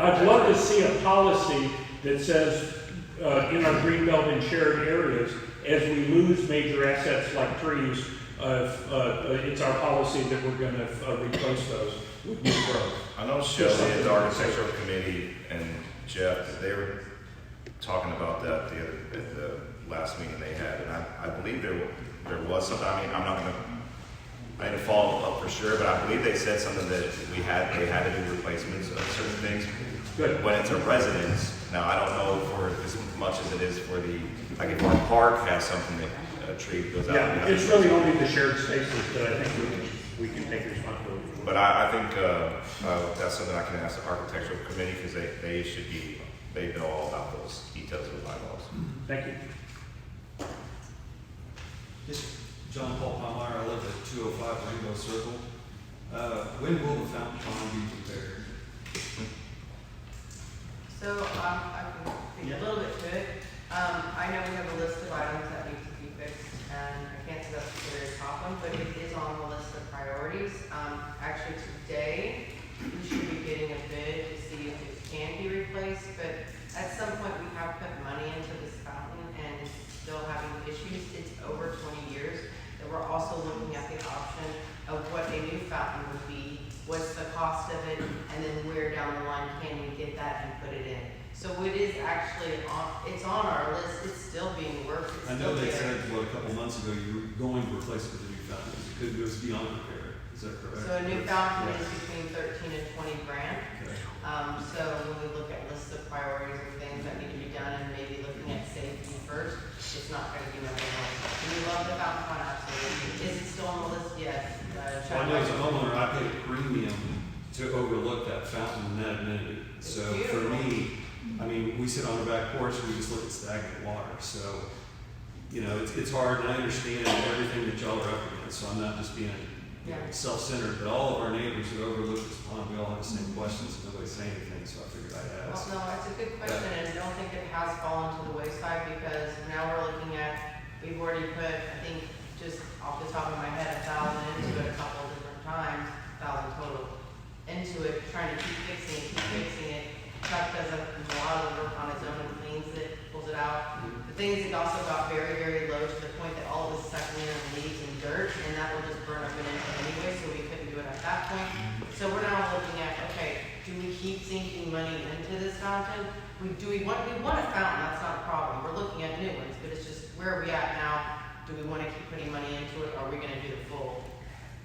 I'd love to see a policy that says, in our greenbelt and shared areas, as we lose major assets like trees, it's our policy that we're gonna replace those with new growth. I know Shelley at the architectural committee and Jeff, they were talking about that at the last meeting they had, and I believe there was something. I mean, I didn't follow up for sure, but I believe they said something that they had to do replacements of certain things. Good. When it's a residence, now I don't know for as much as it is for like if our park has something that a tree goes out. Yeah, it's really only the shared spaces that I think we can take responsibility for. But I think that's something I can ask the architectural committee because they know all about those details of the bylaws. Thank you. Yes, John Paul Palmeyer, I live at 205 Rainbow Circle. When will the fountain pond be repaired? so I can speak a little bit to it. I know we have a list of items that need to be fixed, and I can't say that's the very top one, but it is on the list of priorities. Actually today, we should be getting a bid to see if it can be replaced, but at some point we have put money into this fountain and it's still having issues. It's over 20 years. And we're also looking at the option of what a new fountain would be, what's the cost of it, and then where down the line can we get that and put it in. So it is actually it's on our list. It's still being worked. It's I know still they there. said, a couple months ago, you were going to replace it with a new fountain. It could go beyond repair. Is that correct? So a new fountain is between 13 and 20 grand. Okay. So when we look at lists of priorities of things that need to be done and maybe looking at safety first, it's not going to be number one. Do we love the fountain pond? Absolutely. Is it still on the list? Yes. Well, I know as a homeowner, I paid a premium to overlook that fountain and that amenity. So for me, I mean, we sit on our back porch and we just look at stagnant water. So, it's hard, and I understand everything that y'all are up against. So I'm not just being self-centered, but all of our neighbors who overlook this pond, we all have the same questions, and nobody's saying anything. So I figured I'd ask. Well, no, it's a good question, and I don't think it has fallen to the wayside because now we're looking at, we've already put, I think, just off the top of my head, 1,000 into it a couple of different times, 1,000 total into it, trying to keep fixing it. Chuck does a lot of work on his own and cleans it, pulls it out. The thing is, it also got very, very low to the point that all of it's sucking in leaves and dirt, and that will just burn up an engine anyway, so we couldn't do it at that point. So we're now looking at, okay, do we keep sinking money into this fountain? We want a fountain, that's not a problem. We're looking at new ones, but it's just, where are we at now? Do we want to keep putting money into it, or are we going to do the full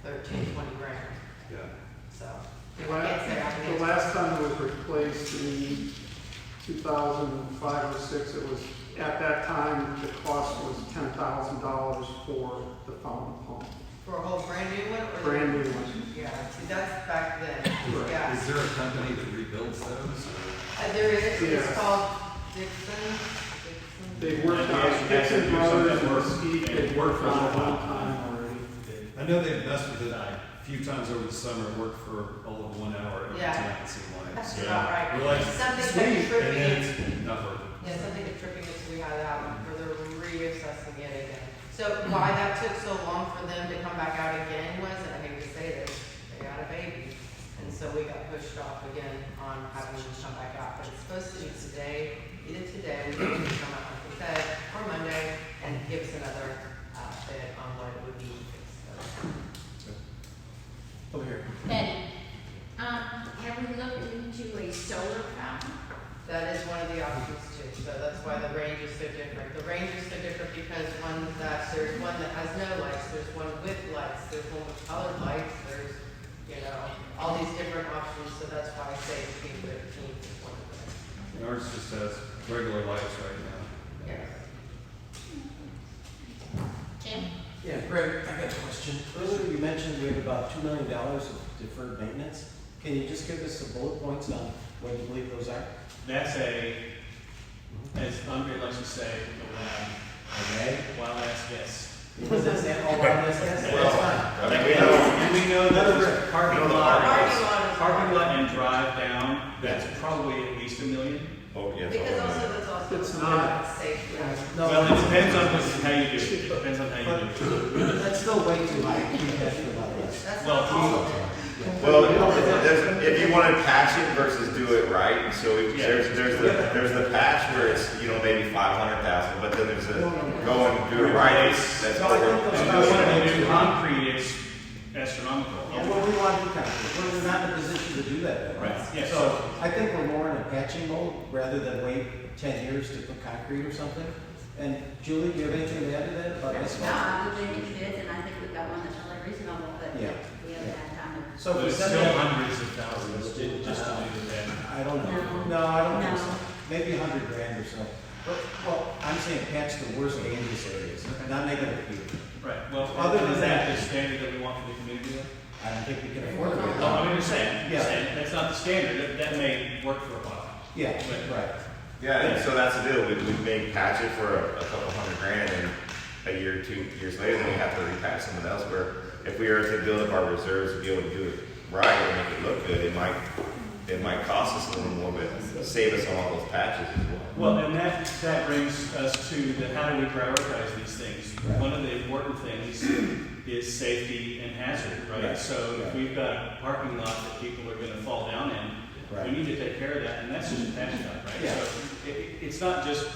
13, 20 grand? Yeah. So, The I can't say I can answer. last time it was replaced in 2005 or 6, it was, at that time, the cost was $10,000 for the fountain pump. For a whole brand new one? Or Brand new one. Yeah, see, that's back then. Right. Yeah. Is there a company that rebuilds those? There is, Yeah. it's called Dixon. They've worked And we on actually had Dixon to do some of Brothers that and work, Mesquite, and they've worked for a on it a little long while. time already. I know they've messed with it a few times over the summer, worked for all of 1 hour every Yeah. time, it seemed like. That's So about right. We're like, Something sweet, that and then trippy. it's not working. Yeah, something that tripping is we had to have them for their reassessing it again. So why that took so long for them to come back out again was, and I hate to say this, they had a baby. And so we got pushed off again on having them come back out. But it's supposed to be today, either today, we can come out, like we said, or Monday, and give us another bid on what it would be to fix those. Over here. Betty, Have we looked into a solar fountain? That is one of the options too, so that's why the range is so different. The range is so different because there's one that has no lights, there's one with lights, there's one with colored lights, there's, all these different options, so that's why I say between 13 is one of them. And ours just has regular lights right now. Yeah. Jim? Yeah, Greg, I got a question. Earlier you mentioned we have about $2 million of deferred maintenance. Can you just give us some bullet points on what you believe those are? That's as Andre likes to say, Okay. wild ass guess. Does that stand all around this? That's fine. And we know that Another this parking lot and drive down, that's probably at least $1 million. Oh, yeah. Because that's also It's not. safe. No, Well, it depends on how you do it. It depends on how you do it. that's still way too high. You have to about this. That's Well, not all of it. Well, if you want to patch it versus do it right, so there's the patch where it's, maybe 500,000, but then there's a go and do it right, that's No, I over. think those And guys if you are- want to do concrete, it's astronomical. Well, we want to do concrete. We're not in a position to do that. Right. Yeah. So I think we're more in a patching mode rather than wait 10 years to put concrete or something. And Julie, do you have anything to add to that about this? No, I looked into bids and I think we've got one that's really reasonable, but Yeah. we haven't had time to. So But if we it's send still that, hundreds of thousands just to do that. I don't know. No. No, I don't think No. so. Maybe $100,000 or so. But, well, I'm saying patch the worst dangerous areas, not make it a few. Right, well, Other is than that that- the standard that we want for the community? I don't think we can afford it. No, I'm just saying, Yeah. that's not the standard, that may work for a while. Yeah, right. Yeah, and so that's the deal. We may patch it for a couple $100,000, and a year or 2 years later, then we have to repatch something else. Where if we are to build up our reserves to be able to do it right and make it look good, it might cost us a little more, but save us on all those patches as well. Well, and that brings us to how do we prioritize these things? Right. One of the important things is safety and hazard, right? Right. So if we've got a parking lot that people are gonna fall down in, Right. we need to take care of that, and that's just a patch job, right? Yeah. So it's not just,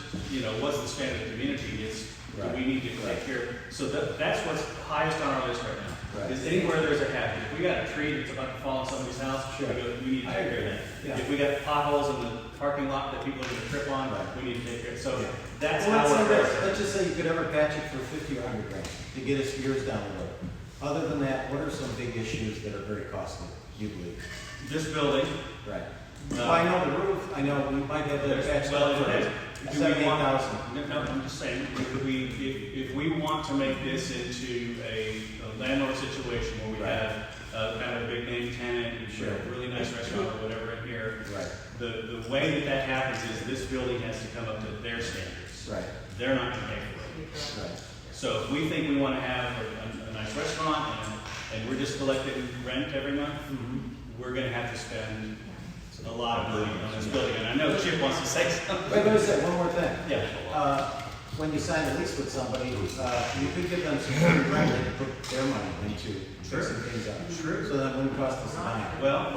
what's the standard of the community, it's, Right. we need to Right. take care, so that's what's highest on our list right now. Right. Is anywhere there's a hazard. If we got a tree that's about to fall on somebody's house, Sure. we need to take care of that. Yeah. If we got potholes in the parking lot that people are gonna trip on, Right. we need to take care of it. So Yeah. that's Well, how let's say we're. this. Let's just say you could ever patch it for 50 or 100 grand to get us years down the road. Other than that, what are some big issues that are very costly, you believe? This building, Right. Well, I know the roof, I know we might have that patched well, up it for depends. Do we 78,000. want? No, I'm just saying, if we want to make this into a landlord situation where we Right. have kind of a big name tenant, and Sure. a really nice restaurant or whatever in here, Right. the way that happens is this building has to come up to their standards. Right. They're not gonna pay for it. Right. So if we think we want to have a nice restaurant and we're just collecting rent every month, we're going to have to spend a lot of money on this building. And I know Chip wants to say something. Wait, let me say one more thing. Yeah. When you sign a lease with somebody, you could give them some free rent and put their money into fixing things up. Sure. So that wouldn't cost us a dime. Well,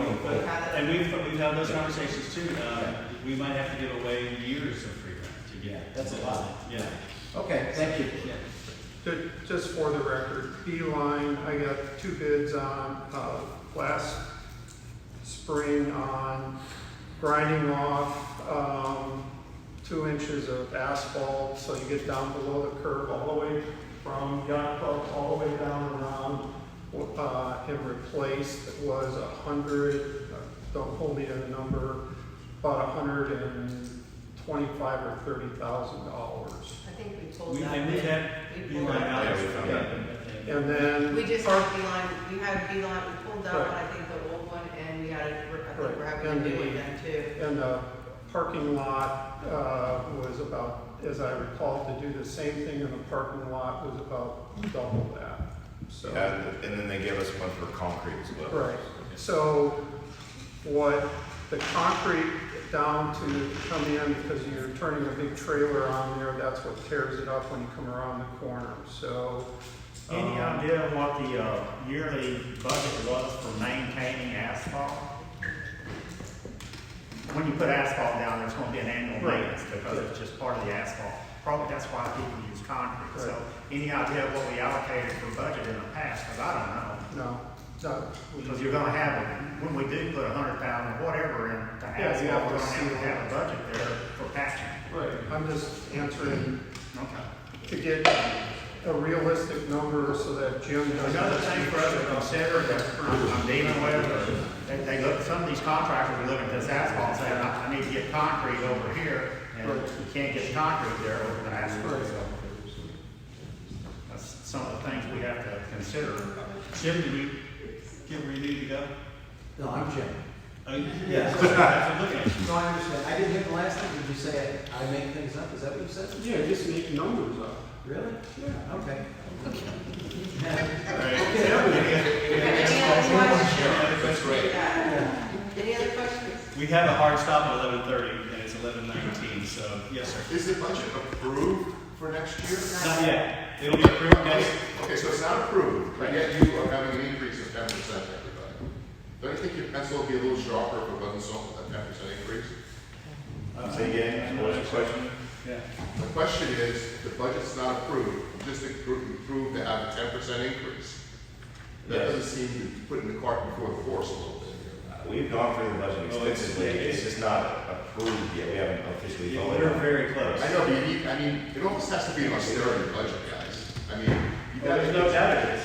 and we've had those conversations too. We might have to give away years of free rent to get. Yeah, that's a lot. Yeah. Okay, thank you. Yeah. Just for the record, Beeline, I got 2 bids on, last spring on grinding off, 2 inches of asphalt, so you get down below the curb all the way from Yacht Club all the way down around, and replaced. It was 100, don't hold me to the number, about $125,000 or $30,000. I think we pulled We've that. had We Beeline pulled out. Yeah, we found that. And then. We just had Beeline, we had Beeline, we pulled that Right. one, I think the old one, and we had, I think Right. we're having And a new the- one then too. And the parking lot was about as I recall, to do the same thing in the parking lot was about double that, so. Yeah, and then they gave us one for concrete as well. Right, so what the concrete down to come in, because you're turning a big trailer on there, that's what tears it up when you come around the corner, so. Any idea what the yearly budget was for maintaining asphalt? When you put asphalt down, there's gonna be an annual Right. maintenance because it's just part of the asphalt. Probably that's why people use concrete. So Right. any idea what we allocated for budget in the past? Because I don't know. No. Because you're gonna have, when we do put 100,000 or whatever in the Yeah, you have asphalt, we're to gonna see have a budget there for patching. Right, I'm just answering Okay. to get a realistic number so that Jim doesn't. Another thing for us to consider that I'm dealing with, or they look, some of these contractors are looking at this asphalt and saying, I need to get concrete over here, and Right. you can't get concrete there over the asphalt. Right. So that's some of the things we have to consider. Jim, did we get where you need to go? No, I'm Jim. Oh, Yes. That's what I'm looking at. No, I understand. I didn't hear the last thing. Did you say I make things up? Is that what you said? Yeah, just make numbers up. Really? Yeah. Okay. All right. Any other questions? That's great. Any other questions? We have a hard stop at 11:30, and it's 11:19, so, yes, sir. Is the budget approved for next year? Not yet. It'll be approved next. Okay, so it's not approved, but yet you are having an increase of 10%, everybody. Don't you think your pencil will be a little sharper if it wasn't so, a 10% increase? Say again, what's your question? Yeah. The question is, the budget's not approved, just approved to have a 10% increase. That Yes. doesn't seem to be putting the cart before the horse a little bit. We've gone through the budget Well, it's- extensively, it's just not approved yet, we haven't officially Yeah, voted we're on it. very close. I know, but you need, I mean, it almost has to be an austerity budget, guys. I mean, you Well, gotta. there's no doubt it is.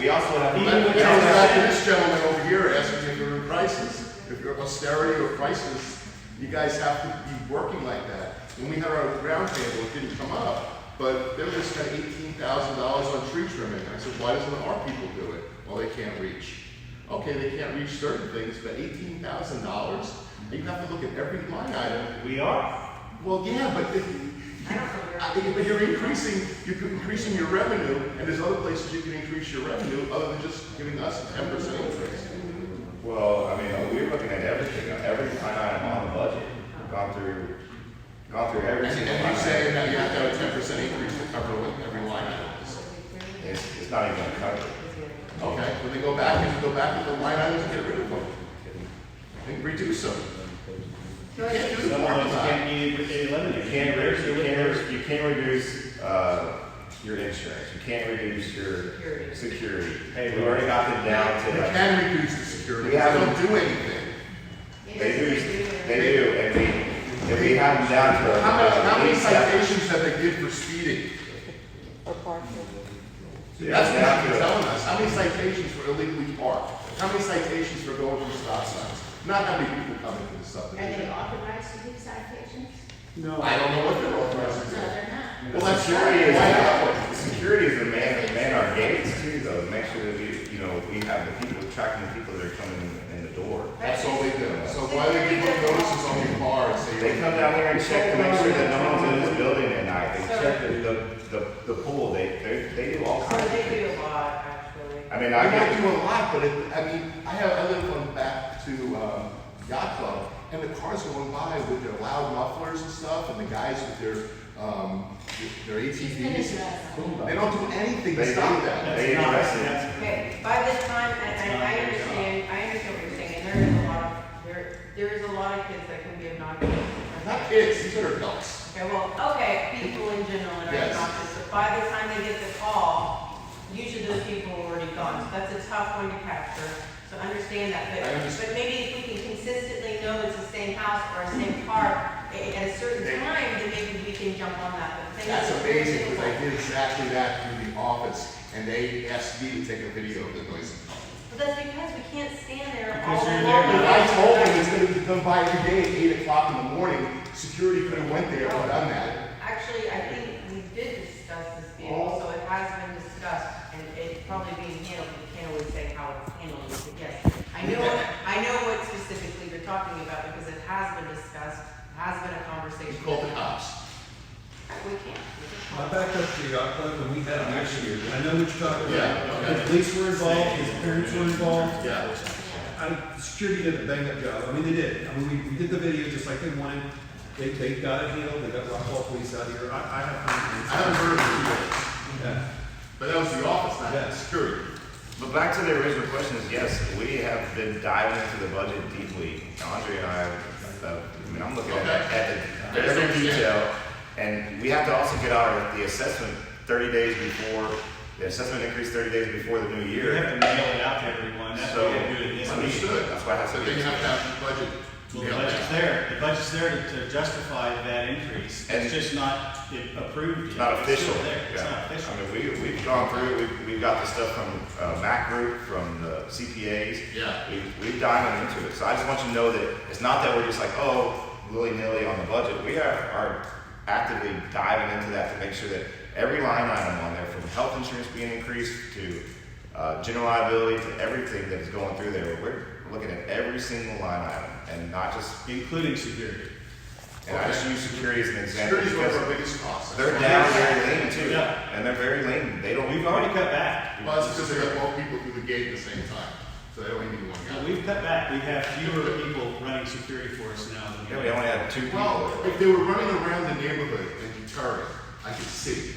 We also have. That goes back to this gentleman over here asking if there are prices. If you're austerity or prices, you guys have to be working like that. When we had our roundtable, it didn't come up, but they were just spent $18,000 on tree trimming. I said, why doesn't our people do it? Well, they can't reach. Okay, they can't reach certain things, but $18,000? You have to look at every line item. We are. Well, yeah, but but you're increasing your revenue, and there's other places you can increase your revenue other than just giving us a 10% increase. Well, I mean, we're looking at everything, every line item on the budget, gone through every And single line you're item. saying that you have to have a 10% increase to cover what every line item is. It's not even gonna cover it. Okay, well, then go back to the line items and get rid of them. And reduce them. You can't do the Some of parking those lot. can't be eliminated. You can't reduce your insurance, you can't reduce your security. Hey, we already got them down to You like. can reduce the security, We they have don't them- do anything. They do, and we have them down to. How many 87. citations have they given for speeding? Or parking. That's what you're telling us. How many citations for illegally parked? How many citations for going through stop signs? Not how many people come into the Are they subdivision. authorized to give citations? No. I don't know what they're authorized to do. They're not. Well, that's Security is the man our gates too, though, to make sure that we have the people, tracking the people that are coming in the door. That's all they do. So why do they give notices on your car and say? They come down here and check to make sure that no one's in this building at night, they check the pool, they do all So kinds of they things. do a lot, actually. I mean, I I might get, do a lot, but I live on back to Yacht Club, and the cars going by with their loud mufflers and stuff, and the guys with their ATVs. They don't do anything to They stop do. that. They address it. Okay, by this time, and I understand what you're saying, and there is a lot of kids that can be obnoxious. Not kids, these are adults. Okay, well, okay, people in general that are Yes. obnoxious, but by the time they get the call, usually those people are already gone, so that's a tough one to capture, so understand that, I understand. but maybe if we can consistently know it's the same house or the same car at a certain time, then maybe we can jump on that, but things. That's amazing, because I did exactly that through the office, and they asked me to take a video of the noise. But that's because we can't stand there all Because you're along. there. If I told them it's gonna be done by every day at 8 o'clock in the morning, security could have went there and done that. Actually, I think we did discuss this vehicle, so it has been discussed, and it's probably being handled, but we can't always say how it's handled, but yes. I know what specifically you're talking about, because it has been discussed, has been a conversation. You called the cops. We can't. I back up to the yacht club when we had him next year. I know what you're talking Yeah, about. okay. The police were involved, his parents were involved. Yeah. Security did a bang up job. I mean, they did. I mean, we did the video just like they wanted. They got it handled. They got Rockwall police out here. I have confidence. I haven't heard of it yet. Yeah. But that was the office, not Yeah. the security. But back to the original question is, yes, we have been diving into the budget deeply. Andre and I, I'm looking at every detail, and we have to also get the assessment 30 days before, the assessment increase 30 days before the new We year. have to mail it out to everyone. That's So, what we have to do in this meeting. Understood. That's why I have to So be- then you have to have the budget. Well, the budget's there. The budget's there to justify that increase. And It's just not approved It's yet. not It's official. still there. It's Yeah. not official. I mean, we've gone through, we've got the stuff from Mac Group, from the CPAs. Yeah. We've dived into it. So I just want you to know that it's not that we're just like, oh, willy-nilly on the budget. We are actively diving into that to make sure that every line item on there, from health insurance being increased to general liability to everything that is going through there, we're looking at every single line item and not just, Including security. and I just use security as an example. Security is one of because our biggest costs. they're down very lean too. Yeah. And they're very lean. They don't. We've already cut back. Well, that's because they got more people through the gate at the same time. So they only need one Well, guy. we've cut back. We have fewer people running security for us now than Yeah, we only had 2 people. Well, if they were running around the neighborhood and deterring, I could see.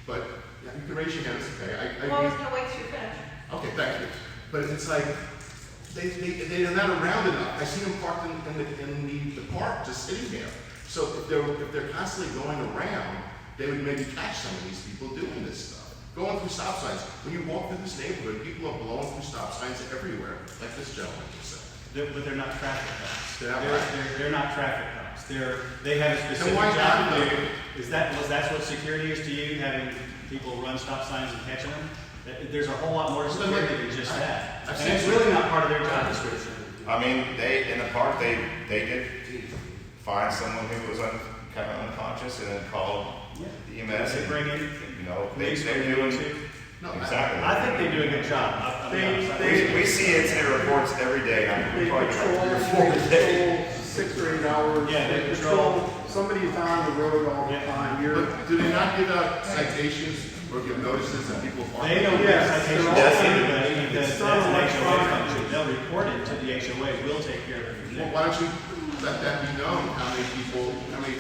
But yeah, you can raise your hand, it's okay. I Well, I was agree. gonna wait till you finish. Okay, thank you. But it's like, they're not around enough. I see them parked in the park, just sitting there. So if they're constantly going around, they would maybe catch some of these people doing this stuff. Going through stop signs. When you walk through this neighborhood, people are blowing through stop signs everywhere, like this gentleman just said. But they're not traffic cops. They're not traffic. They're not traffic cops. They have a specific why job not? to do. That's what security is to you, having people run stop signs and catching them? There's a whole lot more to Well, then security than just that. I've And seen it's really not part of their job description. I mean, in the park, they did find someone who was kind of unconscious and then called EMS. They and, bring in you know, police they're when they doing need to. No, exactly. I think they do a good job. I'll be honest. We see incident reports every day. I mean, They we probably get patrol, like 3 or 4 a day. 6 or 8 hours. Yeah, they patrol. Somebody's on the road all the Yeah. time. You're, But do they not give out citations or give notices that people park? They don't give Yes, citations to they're all- anybody because it's that's not an HOA electronic. function. They'll report it to the HOA. We'll take care of it from Well, there. why don't you let that be known, how many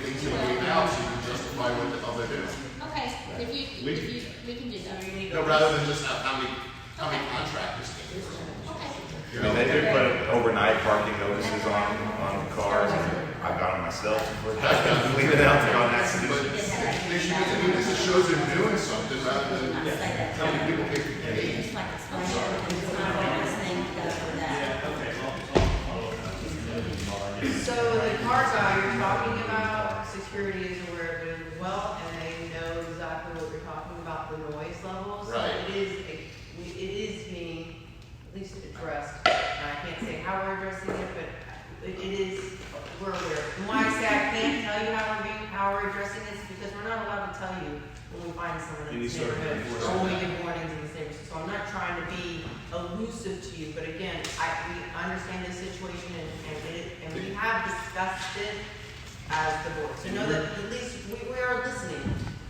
things they gave out, so you can justify what the hell they're doing? Okay, we can do that. No, rather than just have how many contractors came through. Okay. You I know, mean, they do put overnight parking notices on cars. And I've got them myself. Leaving out there on but accident. they should, I mean, this shows they're doing something rather than how many people get paid. Just like explain it, it's not a nice thing to go for that. Yeah, okay, I'll follow up. So the car guy you're talking about, security is aware of it as well, and they know exactly what you're talking about, the noise levels. Right. It is being at least addressed. And I can't say how we're addressing it, but we're aware. And why I say I can't tell you how we're addressing this, because we're not allowed to tell you when we find someone in Any this sort of neighborhood. enforcement. Or when we give warnings in this neighborhood. So I'm not trying to be elusive to you, but again, we understand this situation and we have discussed it as the board. So know that at least we are listening.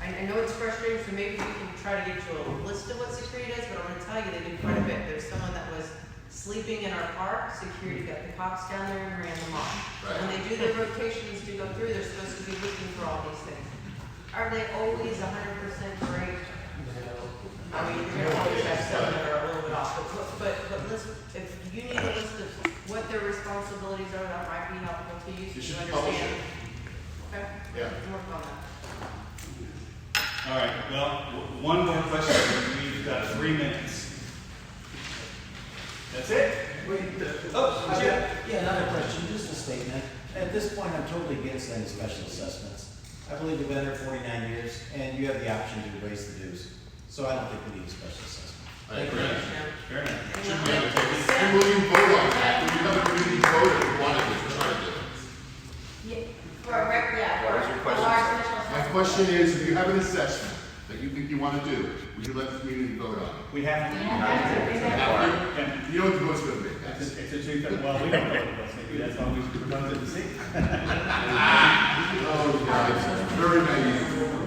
I know it's frustrating, so maybe we can try to get you a list of what security does, but I'm gonna tell you they do quite a bit. There's someone that was sleeping in our park, security got the cops down there and ran them off. Right. When they do their rotations to go through, they're supposed to be looking for all these things. Are they always 100% great? I mean, you're gonna always have some that are a little bit off, but listen, if you need a list of what their responsibilities are, that might be helpful to you, so You you should publish understand. Okay? Yeah. We can work on that. All right, well, one more question. We've got 3 minutes. That's it? Oh, yeah, another question, just a statement. At this point, I'm totally against any special assessments. I believe we've been there 49 years, and you have the option to raise the dues. So I don't think we need a special assessment. I agree. Fair enough. And will you vote on that? Will you have a community vote if you wanted to try to do it? For a What was your question, large sir? special My question is, if you have an assessment that you think you want to do, would you let the community vote on it? We have to. You have to? And You know what the vote's going to be, guys. it's a two, well, we don't know what it's going to be. That's why we proposed it to see. Oh, guys, very naive.